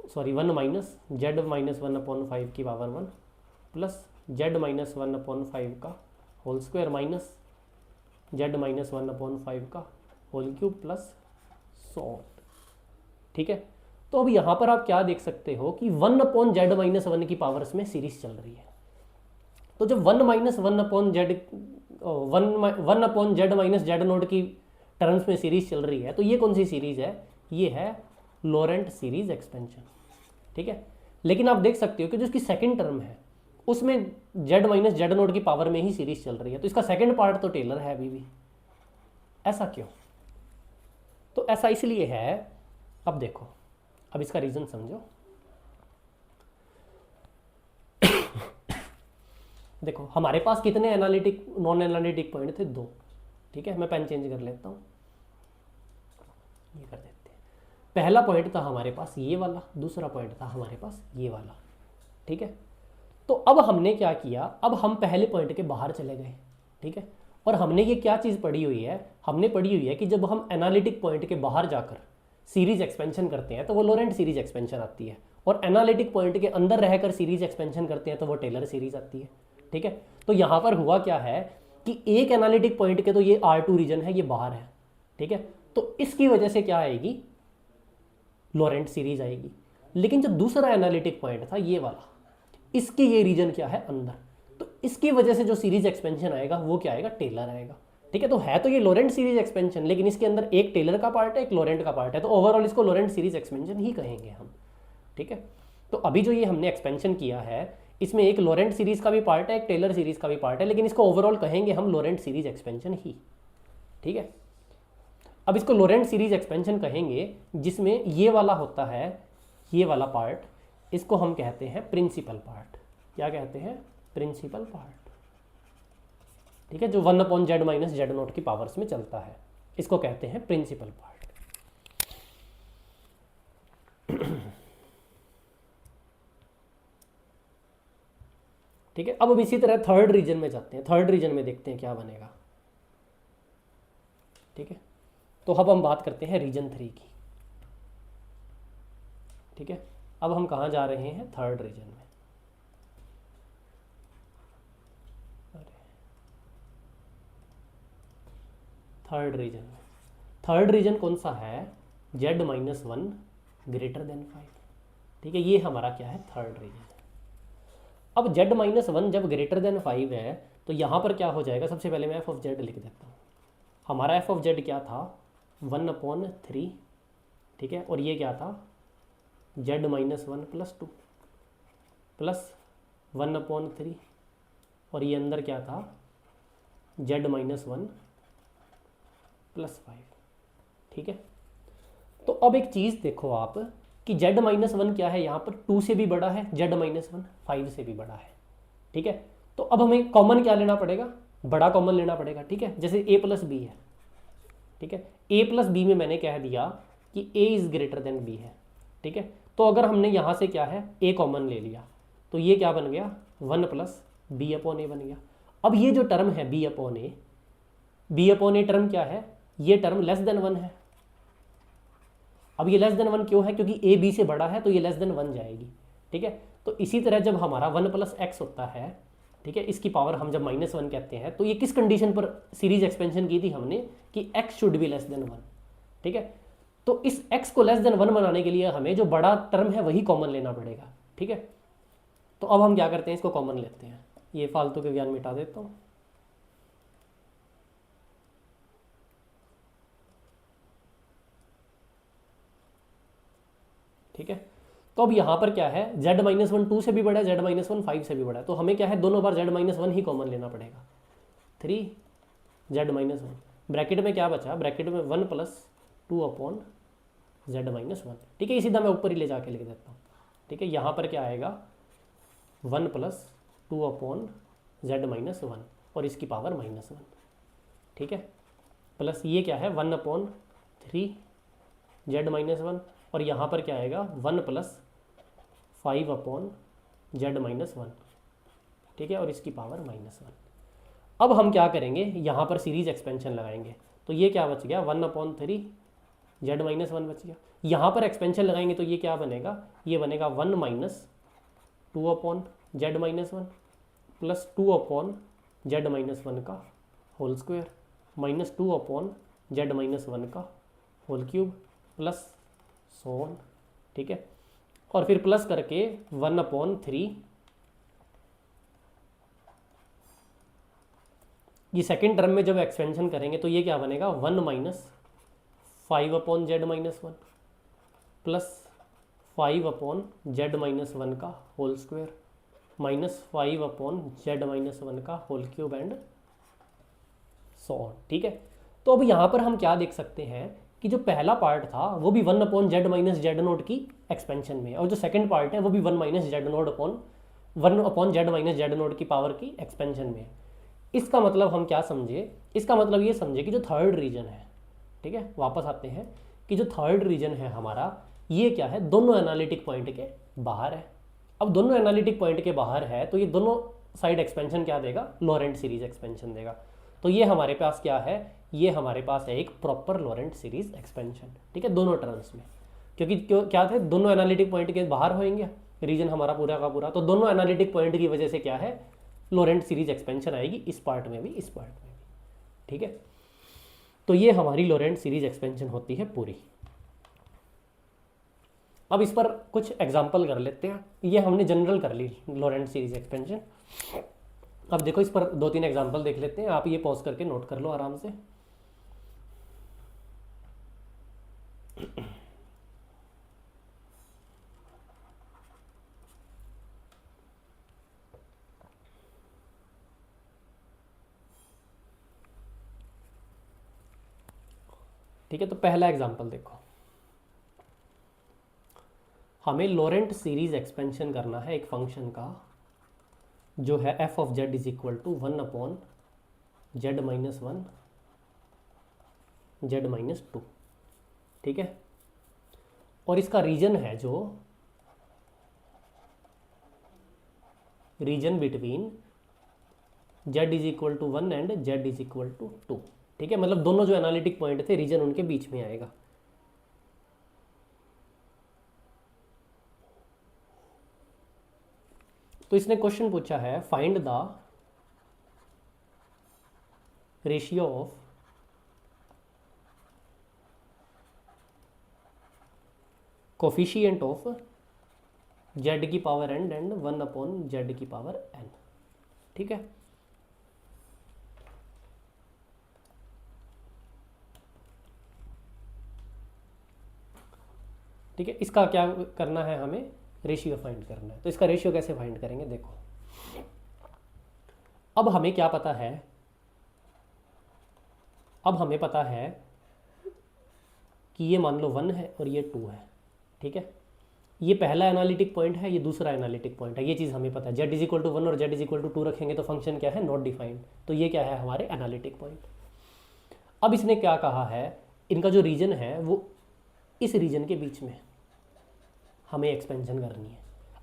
sorry 1 minus z-1/5 की पावर 1 प्लस z-1/5 का होल स्क्वायर माइनस z-1/5 का whole cube plus so on. ठीक है, तो अब यहाँ पर आप क्या देख सकते हो कि 1/z-1 की पावर्स में सीरीज चल रही है। तो जब 1/z-z-0 की टर्म्स में सीरीज चल रही है, तो ये कौन सी सीरीज है, ये है लॉरेंट सीरीज एक्सपेंशन। ठीक है, लेकिन आप देख सकते हो कि जो इसकी सेकंड टर्म है उसमें जेड माइनस जेड नोट की पावर में ही सीरीज चल रही है, तो इसका सेकंड पार्ट तो टेलर है अभी भी। ऐसा क्यों? तो ऐसा इसलिए है, अब देखो, अब इसका रीजन समझो। देखो हमारे पास कितने एनालिटिक नॉन एनालिटिक पॉइंट थे? 2। ठीक है, मैं पेन चेंज कर लेता हूँ, ये कर देते हैं। पहला पॉइंट था हमारे पास ये वाला, दूसरा पॉइंट था हमारे पास ये वाला। ठीक है, तो अब हमने क्या किया, अब हम पहले पॉइंट के बाहर चले गए। ठीक है, और हमने ये क्या चीज़ पढ़ी हुई है, हमने पढ़ी हुई है कि जब हम एनालिटिक पॉइंट के बाहर जाकर सीरीज एक्सपेंशन करते हैं तो वो लोरेंट सीरीज एक्सपेंशन आती है, और एनालिटिक पॉइंट के अंदर रहकर सीरीज एक्सपेंशन करते हैं तो वो टेलर सीरीज आती है। ठीक है, तो यहाँ पर हुआ क्या है कि एक एनालिटिक पॉइंट के तो ये R2 रीजन है, ये बाहर है। ठीक है, तो इसकी वजह से क्या आएगी, लोरेंट सीरीज आएगी। लेकिन जो दूसरा एनालिटिक पॉइंट था ये वाला, इसके ये रीजन क्या है, अंदर, तो इसकी वजह से जो सीरीज एक्सपेंशन आएगा वो क्या आएगा, टेलर आएगा। ठीक है, तो है तो ये लोरेंट सीरीज एक्सपेंशन, लेकिन इसके अंदर एक टेलर का पार्ट है, एक लोरेंट का पार्ट है, तो ओवरऑल इसको लोरेंट सीरीज एक्सपेंशन ही कहेंगे हम। ठीक है, तो अभी जो ये हमने एक्सपेंशन किया है इसमें एक लोरेंट सीरीज का भी पार्ट है, एक टेलर सीरीज का भी पार्ट है, लेकिन इसको ओवरऑल कहेंगे हम लोरेंट सीरीज एक्सपेंशन ही। ठीक है, अब इसको लोरेंट सीरीज एक्सपेंशन कहेंगे जिसमें ये वाला होता है, ये वाला पार्ट, इसको हम कहते हैं प्रिंसिपल पार्ट। क्या कहते हैं, प्रिंसिपल पार्ट। ठीक है, जो 1/z माइनस जेड नोट की पावर्स में चलता है, इसको कहते हैं प्रिंसिपल पार्ट। ठीक है, अब हम इसी तरह थर्ड रीजन में जाते हैं, थर्ड रीजन में देखते हैं क्या बनेगा। ठीक है, तो अब हम बात करते हैं रीजन 3 की। ठीक है, अब हम कहाँ जा रहे हैं, थर्ड रीजन में। थर्ड रीजन में, थर्ड रीजन कौन सा है, z-1 ग्रेटर देन 5। ठीक है, ये हमारा क्या है, थर्ड रीजन। अब z-1 जब ग्रेटर देन 5 है तो यहाँ पर क्या हो जाएगा, सबसे पहले मैं f(z) लिख देता हूँ। हमारा f(z) क्या था, 1/3। ठीक है, और ये क्या था, z-1 + 2 प्लस 1/3, और ये अंदर क्या था, z-1 + 5। ठीक है, तो अब एक चीज़ देखो आप कि z-1 क्या है, यहाँ पर 2 से भी बड़ा है, z-1 5 से भी बड़ा है। ठीक है, तो अब हमें कॉमन क्या लेना पड़ेगा, बड़ा कॉमन लेना पड़ेगा। ठीक है, जैसे a + b है। ठीक है, a + b में मैंने कह दिया कि a is greater than b है। ठीक है, तो अगर हमने यहाँ से क्या है, a कॉमन ले लिया तो ये क्या बन गया, 1 + b/a बन गया। अब ये जो टर्म है b/a टर्म क्या है, ये टर्म लेस देन 1 है। अब ये लेस देन 1 क्यों है, क्योंकि a b से बड़ा है तो ये लेस देन 1 जाएगी। ठीक है, तो इसी तरह जब हमारा 1 + x होता है, ठीक है, इसकी पावर हम जब -1 कहते हैं, तो ये किस कंडीशन पर सीरीज एक्सपेंशन की थी हमने, कि x should be less than 1। ठीक है, तो इस x को लेस देन 1 बनाने के लिए हमें जो बड़ा टर्म है वही कॉमन लेना पड़ेगा। ठीक है, तो अब हम क्या करते हैं, इसको कॉमन लेते हैं, ये फालतू के ज्ञान मिटा देता हूँ। ठीक है, तो अब यहाँ पर क्या है, z-1 2 से भी बड़ा है, z-1 5 से भी बड़ा है, तो हमें क्या है, दोनों बार z-1 ही कॉमन लेना पड़ेगा। 3z-1 ब्रैकेट में क्या बचा, ब्रैकेट में 1 + 2/z-1। ठीक है, ये सीधा मैं ऊपर ही ले जाके लिख देता हूँ। ठीक है, यहाँ पर क्या आएगा, 1 + 2/z-1 और इसकी पावर -1। ठीक है, प्लस ये क्या है, 1/3z-1, और यहाँ पर क्या आएगा, 1 + 5/z-1। ठीक है, और इसकी पावर -1। अब हम क्या करेंगे, यहाँ पर सीरीज एक्सपेंशन लगाएंगे, तो ये क्या बच गया, 1/3z-1 बच गया। यहाँ पर एक्सपेंशन लगाएंगे तो ये क्या बनेगा, ये बनेगा 1 - 2/z-1 प्लस 2/z-1 का होल स्क्वायर माइनस 2/z-1 का होल क्यूब प्लस सोन। ठीक है, और फिर प्लस करके 1/3, ये सेकेंड टर्म में जब एक्सपेंशन करेंगे तो ये क्या बनेगा, 1 - 5/z-1 प्लस 5/z-1 का होल स्क्वायर -5/z-1 का whole cube and so on. ठीक है, तो अब यहाँ पर हम क्या देख सकते हैं कि जो पहला पार्ट था वो भी 1/z-z0 की एक्सपेंशन में है, और जो सेकंड पार्ट है वो भी 1/z-z0 की पावर की एक्सपेंशन में है। इसका मतलब हम क्या समझे, इसका मतलब ये समझे कि जो थर्ड रीजन है, ठीक है, वापस आते हैं कि जो थर्ड रीजन है हमारा, ये क्या है, दोनों एनालिटिक पॉइंट के बाहर है। अब दोनों एनालिटिक पॉइंट के बाहर है तो ये दोनों साइड एक्सपेंशन क्या देगा, लोरेंट सीरीज एक्सपेंशन देगा। तो ये हमारे पास क्या है, ये हमारे पास है एक प्रॉपर लोरेंट सीरीज एक्सपेंशन। ठीक है, दोनों टर्म्स में, क्योंकि क्या थे, दोनों एनालिटिक पॉइंट के बाहर होंगे रीजन हमारा पूरा का पूरा, तो दोनों एनालिटिक पॉइंट की वजह से क्या है, लोरेंट सीरीज एक्सपेंशन आएगी, इस पार्ट में भी इस पार्ट में भी। ठीक है, तो ये हमारी लोरेंट सीरीज एक्सपेंशन होती है पूरी। अब इस पर कुछ एग्जांपल कर लेते हैं, ये हमने जनरल कर ली लोरेंट सीरीज एक्सपेंशन। अब देखो इस पर 2-3 एग्जांपल देख लेते हैं, आप ये पॉज करके नोट कर लो आराम से। ठीक है, तो पहला एग्जांपल देखो, हमें लोरेंट सीरीज एक्सपेंशन करना है एक फंक्शन का जो है f of z is equal to 1/z-1 z-2। ठीक है, और इसका रीजन है जो region between z is equal to 1 and z is equal to 2। ठीक है, मतलब दोनों जो एनालिटिक पॉइंट थे रीजन उनके बीच में आएगा। तो इसने क्वेश्चन पूछा है, find the ratio of coefficient of z की पावर n एंड 1/z की पावर n। ठीक है, ठीक है, इसका क्या करना है, हमें रेशियो फाइंड करना है। तो इसका रेशियो कैसे फाइंड करेंगे, देखो अब हमें क्या पता है, अब हमें पता है कि ये मान लो 1 है और ये 2 है। ठीक है, ये पहला एनालिटिक पॉइंट है, ये दूसरा एनालिटिक पॉइंट है, ये चीज़ हमें पता है। z इज इक्वल टू 1 और z इज इक्वल टू 2 रखेंगे तो फंक्शन क्या है, नॉट डिफाइंड। तो ये क्या है, हमारे एनालिटिक पॉइंट। अब इसने क्या कहा है, इनका जो रीजन है वो इस रीजन के बीच में हमें एक्सपेंशन करनी है।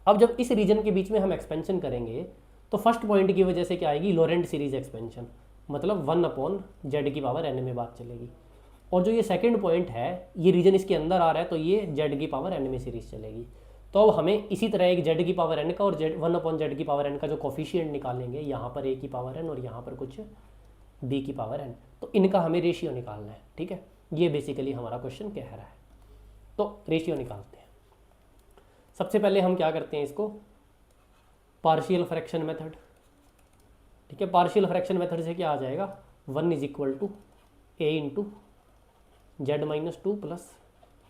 अब जब इस रीजन के बीच में हम एक्सपेंशन करेंगे तो फर्स्ट पॉइंट की वजह से क्या आएगी, लोरेंट सीरीज एक्सपेंशन, मतलब 1/z की पावर n में बात चलेगी। और जो ये सेकंड पॉइंट है, ये रीजन इसके अंदर आ रहा है तो ये z की पावर n में सीरीज चलेगी। तो अब हमें इसी तरह एक z की पावर n का और 1/z की पावर n का जो कोफिशिएंट निकालेंगे, यहाँ पर a की पावर n और यहाँ पर कुछ b की पावर n, तो इनका हमें रेशियो निकालना है। ठीक है, ये बेसिकली हमारा क्वेश्चन कह रहा है। तो रेशियो निकालते हैं। सबसे पहले हम क्या करते हैं, इसको पार्शियल फ्रैक्शन मेथड। ठीक है, पार्शियल फ्रैक्शन मेथड से क्या आ जाएगा, 1 is equal to a into z-2 plus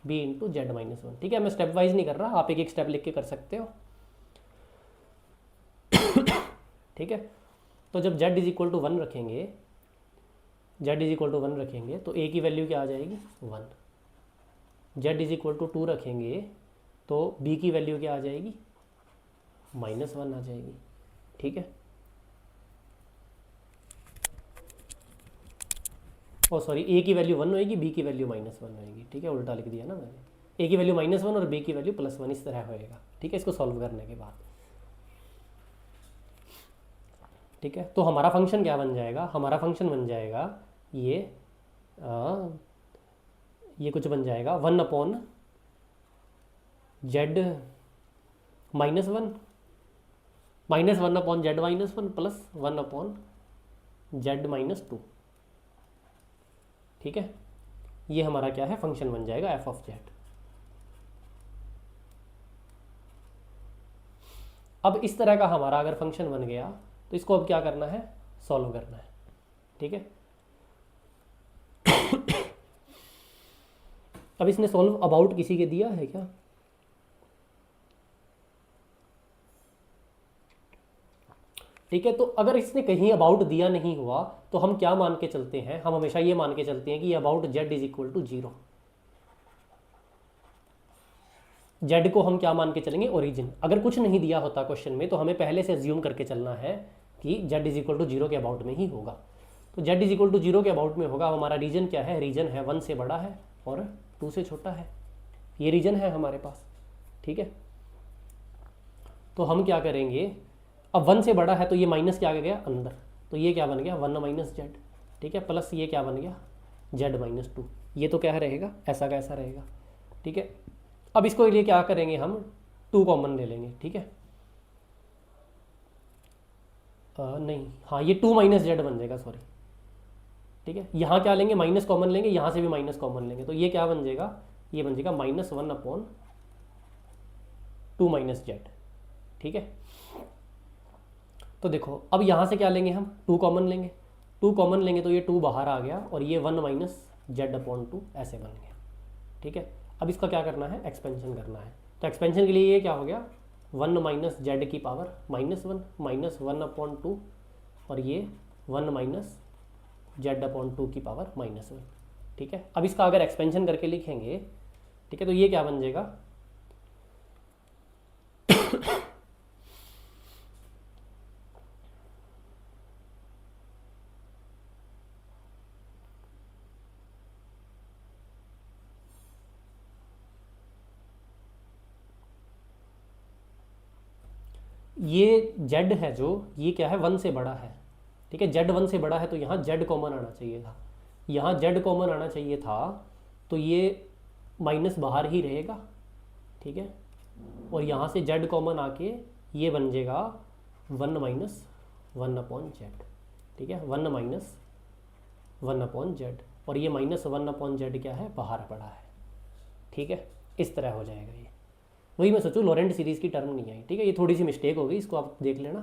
b into z-1। ठीक है, मैं स्टेप वाइज नहीं कर रहा, आप एक एक स्टेप लिख के कर सकते हो। ठीक है, तो जब z इज इक्वल टू 1 रखेंगे, z इज इक्वल टू 1 रखेंगे तो a की वैल्यू क्या आ जाएगी, 1। z इज इक्वल टू 2 रखेंगे तो b की वैल्यू क्या आ जाएगी, -1 आ जाएगी। ठीक है, और सॉरी, a की वैल्यू 1 होएगी, b की वैल्यू -1 होएगी। ठीक है, उल्टा लिख दिया ना मैंने, a की वैल्यू -1 और b की वैल्यू +1, इस तरह होएगा। ठीक है, इसको सॉल्व करने के बाद। ठीक है, तो हमारा फंक्शन क्या बन जाएगा, हमारा फंक्शन बन जाएगा ये कुछ बन जाएगा 1/z -1 -1/z-1 प्लस 1/z-2। ठीक है, ये हमारा क्या है, फंक्शन बन जाएगा f ऑफ z। अब इस तरह का हमारा अगर फंक्शन बन गया तो इसको अब क्या करना है, सॉल्व करना है। ठीक है, अब इसने सॉल्व अबाउट किसी के दिया है क्या, ठीक है। तो अगर इसने कहीं अबाउट दिया नहीं हुआ तो हम क्या मान के चलते हैं, हम हमेशा ये मान के चलते हैं कि about Z is equal to 0। Z को हम क्या मान के चलेंगे, ओरिजिन। अगर कुछ नहीं दिया होता क्वेश्चन में तो हमें पहले से अज्यूम करके चलना है कि जेड इज इक्वल टू 0 के अबाउट में ही होगा। तो जेड इज इक्वल टू 0 के अबाउट में होगा। हमारा रीजन क्या है, रीजन है 1 से बड़ा है और 2 से छोटा है, ये रीजन है हमारे पास। ठीक है, तो हम क्या करेंगे, अब 1 से बड़ा है तो ये माइनस क्या आ गया अंदर, तो ये क्या बन गया 1 माइनस जेड। ठीक है, प्लस ये क्या बन गया जेड माइनस 2। ये तो क्या रहेगा, ऐसा का ऐसा रहेगा। ठीक है, अब इसको लिए क्या करेंगे, हम 2 कॉमन ले लेंगे। ठीक है, नहीं, हाँ ये 2 माइनस जेड बन जाएगा, सॉरी। ठीक है, यहाँ क्या लेंगे, माइनस कॉमन लेंगे, यहाँ से भी माइनस कॉमन लेंगे, तो ये क्या बन जाएगा, ये बन जाएगा -1/2 माइनस जेड। ठीक है, तो देखो अब यहाँ से क्या लेंगे, हम 2 कॉमन लेंगे। 2 कॉमन लेंगे तो ये 2 बाहर आ गया और ये 1 माइनस जेड/2 ऐसे बन गया। ठीक है, अब इसका क्या करना है, एक्सपेंशन करना है। तो एक्सपेंशन के लिए ये क्या हो गया 1 माइनस जेड की पावर -1 माइनस 1/2 और ये 1 माइनस जेड/2 की पावर -1। ठीक है, अब इसका अगर एक्सपेंशन करके लिखेंगे, ठीक है, तो ये क्या बन जाएगा ये जेड है जो, ये क्या है 1 से बड़ा है। ठीक है, जेड 1 से बड़ा है तो यहाँ जेड कॉमन आना चाहिए था, यहाँ जेड कॉमन आना चाहिए था, तो ये माइनस बाहर ही रहेगा। ठीक है, और यहाँ से जेड कॉमन आके ये बन जाएगा 1 माइनस 1/जेड। ठीक है, 1 माइनस 1/जेड, और ये -1/जेड क्या है, बाहर पड़ा है। ठीक है, इस तरह हो जाएगा ये। वही मैं सोचूं लॉरेंट सीरीज़ की टर्म नहीं आई। ठीक है, ये थोड़ी सी मिस्टेक हो गई, इसको आप देख लेना।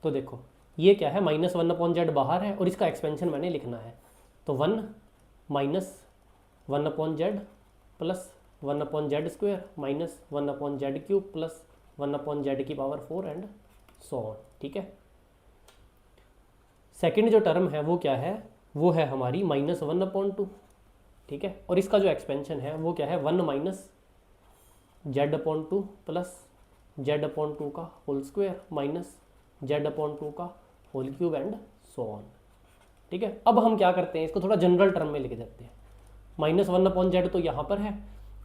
तो देखो ये क्या है, -1/जेड बाहर है और इसका एक्सपेंशन मैंने लिखना है, तो 1 माइनस 1/जेड प्लस 1/जेड² माइनस 1/जेड³ प्लस 1/जेड की पावर 4 एंड सो ऑन। ठीक है, सेकंड जो टर्म है वो क्या है, वो है हमारी -1/2। ठीक है, और इसका जो एक्सपेंशन है वो क्या है 1 माइनस जेड/2 प्लस जेड/2 का होल स्क्वायर माइनस जेड/2 का whole cube and so on. ठीक है, अब हम क्या करते हैं, इसको थोड़ा जनरल टर्म में लिख देते हैं। -1/जेड तो यहाँ पर है,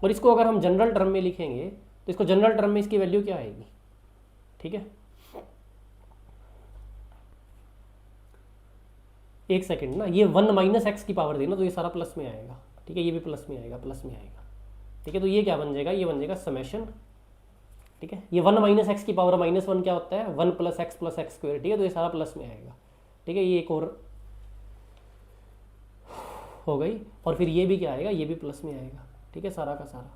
और इसको अगर हम जनरल टर्म में लिखेंगे तो इसको जनरल टर्म में इसकी वैल्यू क्या आएगी। ठीक है, एक सेकेंड ना, ये 1 माइनस एक्स की पावर देना तो ये सारा प्लस में आएगा। ठीक है, ये भी प्लस में आएगा, प्लस में आएगा। ठीक है, तो ये क्या बन जाएगा, ये बन जाएगा समेशन। ठीक है, ये 1 माइनस एक्स की पावर -1 क्या होता है 1 + x + x²। ठीक है, तो ये सारा प्लस में आएगा। ठीक है, ये एक और हो गई, और फिर ये भी क्या आएगा, ये भी प्लस में आएगा। ठीक है, सारा का सारा,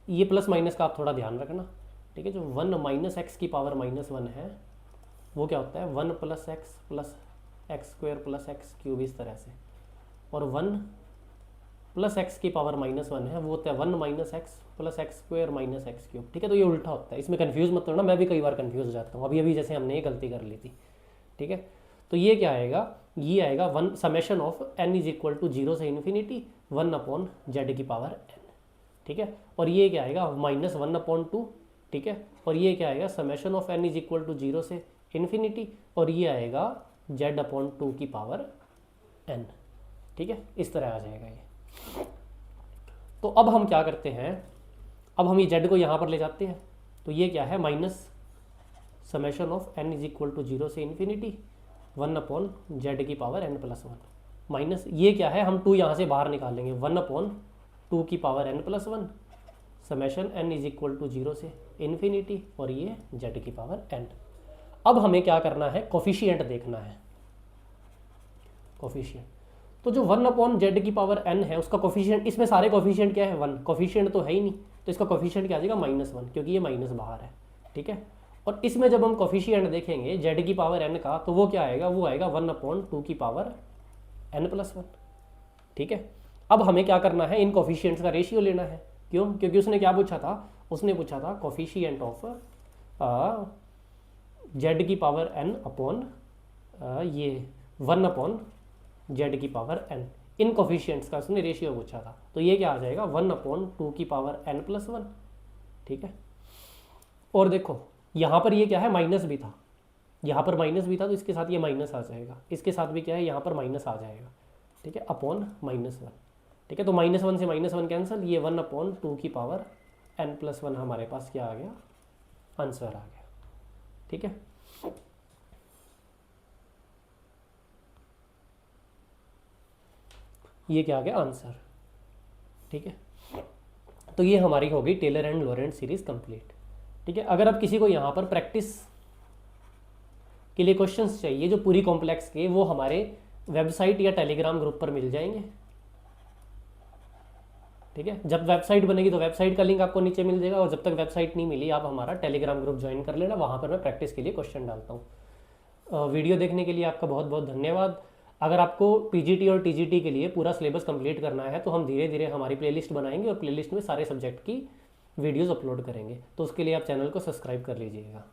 ये प्लस माइनस का आप थोड़ा ध्यान रखना। ठीक है, जो 1 माइनस एक्स की पावर -1 है वो क्या होता है 1 + x + x² + x³ इस तरह से, और 1 + x की पावर -1 है वो होता है 1 माइनस x + x² - x³। ठीक है, तो ये उल्टा होता है, इसमें कंफ्यूज मत होना, मैं भी कई बार कंफ्यूज हो जाता हूँ, अभी जैसे हमने ये गलती कर ली थी। ठीक है, तो ये क्या आएगा, ये आएगा 1 समेशन ऑफ n = 0 से इन्फिनिटी 1/z की पावर n। ठीक है, और ये क्या आएगा -1/2। ठीक है, और ये क्या आएगा समेशन ऑफ n = 0 से इन्फिनिटी, और ये आएगा z/2 की पावर n। ठीक है, इस तरह आ जाएगा ये। तो अब हम क्या करते हैं, अब हम ये z को यहाँ पर ले जाते हैं, तो ये क्या है माइनस समेशन ऑफ n = 0 से इन्फिनिटी 1/z की पावर n+1 माइनस ये क्या है, हम 2 यहाँ से बाहर निकालेंगे 1/2 की पावर n+1 समेशन n = 0 से इन्फिनिटी, और ये z की पावर n। अब हमें क्या करना है, कोफिशिएंट देखना है। कोफिशिएंट, तो जो 1/z की पावर n है उसका कोफिशिएंट, इसमें सारे कोफिशिएंट क्या है 1, कोफिशिएंट तो है ही नहीं, तो इसका कोफिशिएंट क्या आ जाएगा -1, क्योंकि ये माइनस बाहर है। ठीक है, और इसमें जब हम कोफिशिएंट देखेंगे z की पावर n का, तो वो क्या आएगा, वो आएगा 1/2 की पावर n+1। ठीक है, अब हमें क्या करना है, इन कोफिशिएंट्स का रेशियो लेना है। क्यों, क्योंकि उसने क्या पूछा था, उसने पूछा था कोफिशिएंट ऑफ जेड की पावर एन अपॉन ये 1 अपॉन जेड की पावर एन, इन कोफिशिएंट्स का उसने रेशियो पूछा था। तो ये क्या आ जाएगा 1 अपॉन 2 की पावर एन प्लस 1, ठीक है। और देखो यहाँ पर ये क्या है, माइनस भी था, यहाँ पर माइनस भी था, तो इसके साथ ये माइनस आ जाएगा, इसके साथ भी क्या है, यहाँ पर माइनस आ जाएगा, ठीक है, अपॉन -1, ठीक है। तो -1 से -1 कैंसिल, ये 1 अपॉन 2 की पावर n प्लस 1 हमारे पास क्या आ गया, आंसर आ गया, ठीक है। ये क्या आ गया, आंसर, ठीक है। तो ये हमारी हो गई Taylor and Laurent series complete, ठीक है। अगर अब किसी को यहाँ पर प्रैक्टिस के लिए क्वेश्चंस चाहिए जो पूरी कॉम्प्लेक्स के, वो हमारे वेबसाइट या टेलीग्राम ग्रुप पर मिल जाएंगे, ठीक है। जब वेबसाइट बनेगी तो वेबसाइट का लिंक आपको नीचे मिल जाएगा, और जब तक वेबसाइट नहीं मिली आप हमारा टेलीग्राम ग्रुप ज्वाइन कर लेना, वहाँ पर मैं प्रैक्टिस के लिए क्वेश्चन डालता हूँ। वीडियो देखने के लिए आपका बहुत बहुत धन्यवाद। अगर आपको पीजीटी और टीजीटी के लिए पूरा सिलेबस कंप्लीट करना है तो हम धीरे धीरे हमारी प्लेलिस्ट बनाएंगे और प्लेलिस्ट में सारे सब्जेक्ट की वीडियोस अपलोड करेंगे, तो उसके लिए आप चैनल को सब्सक्राइब कर लीजिएगा।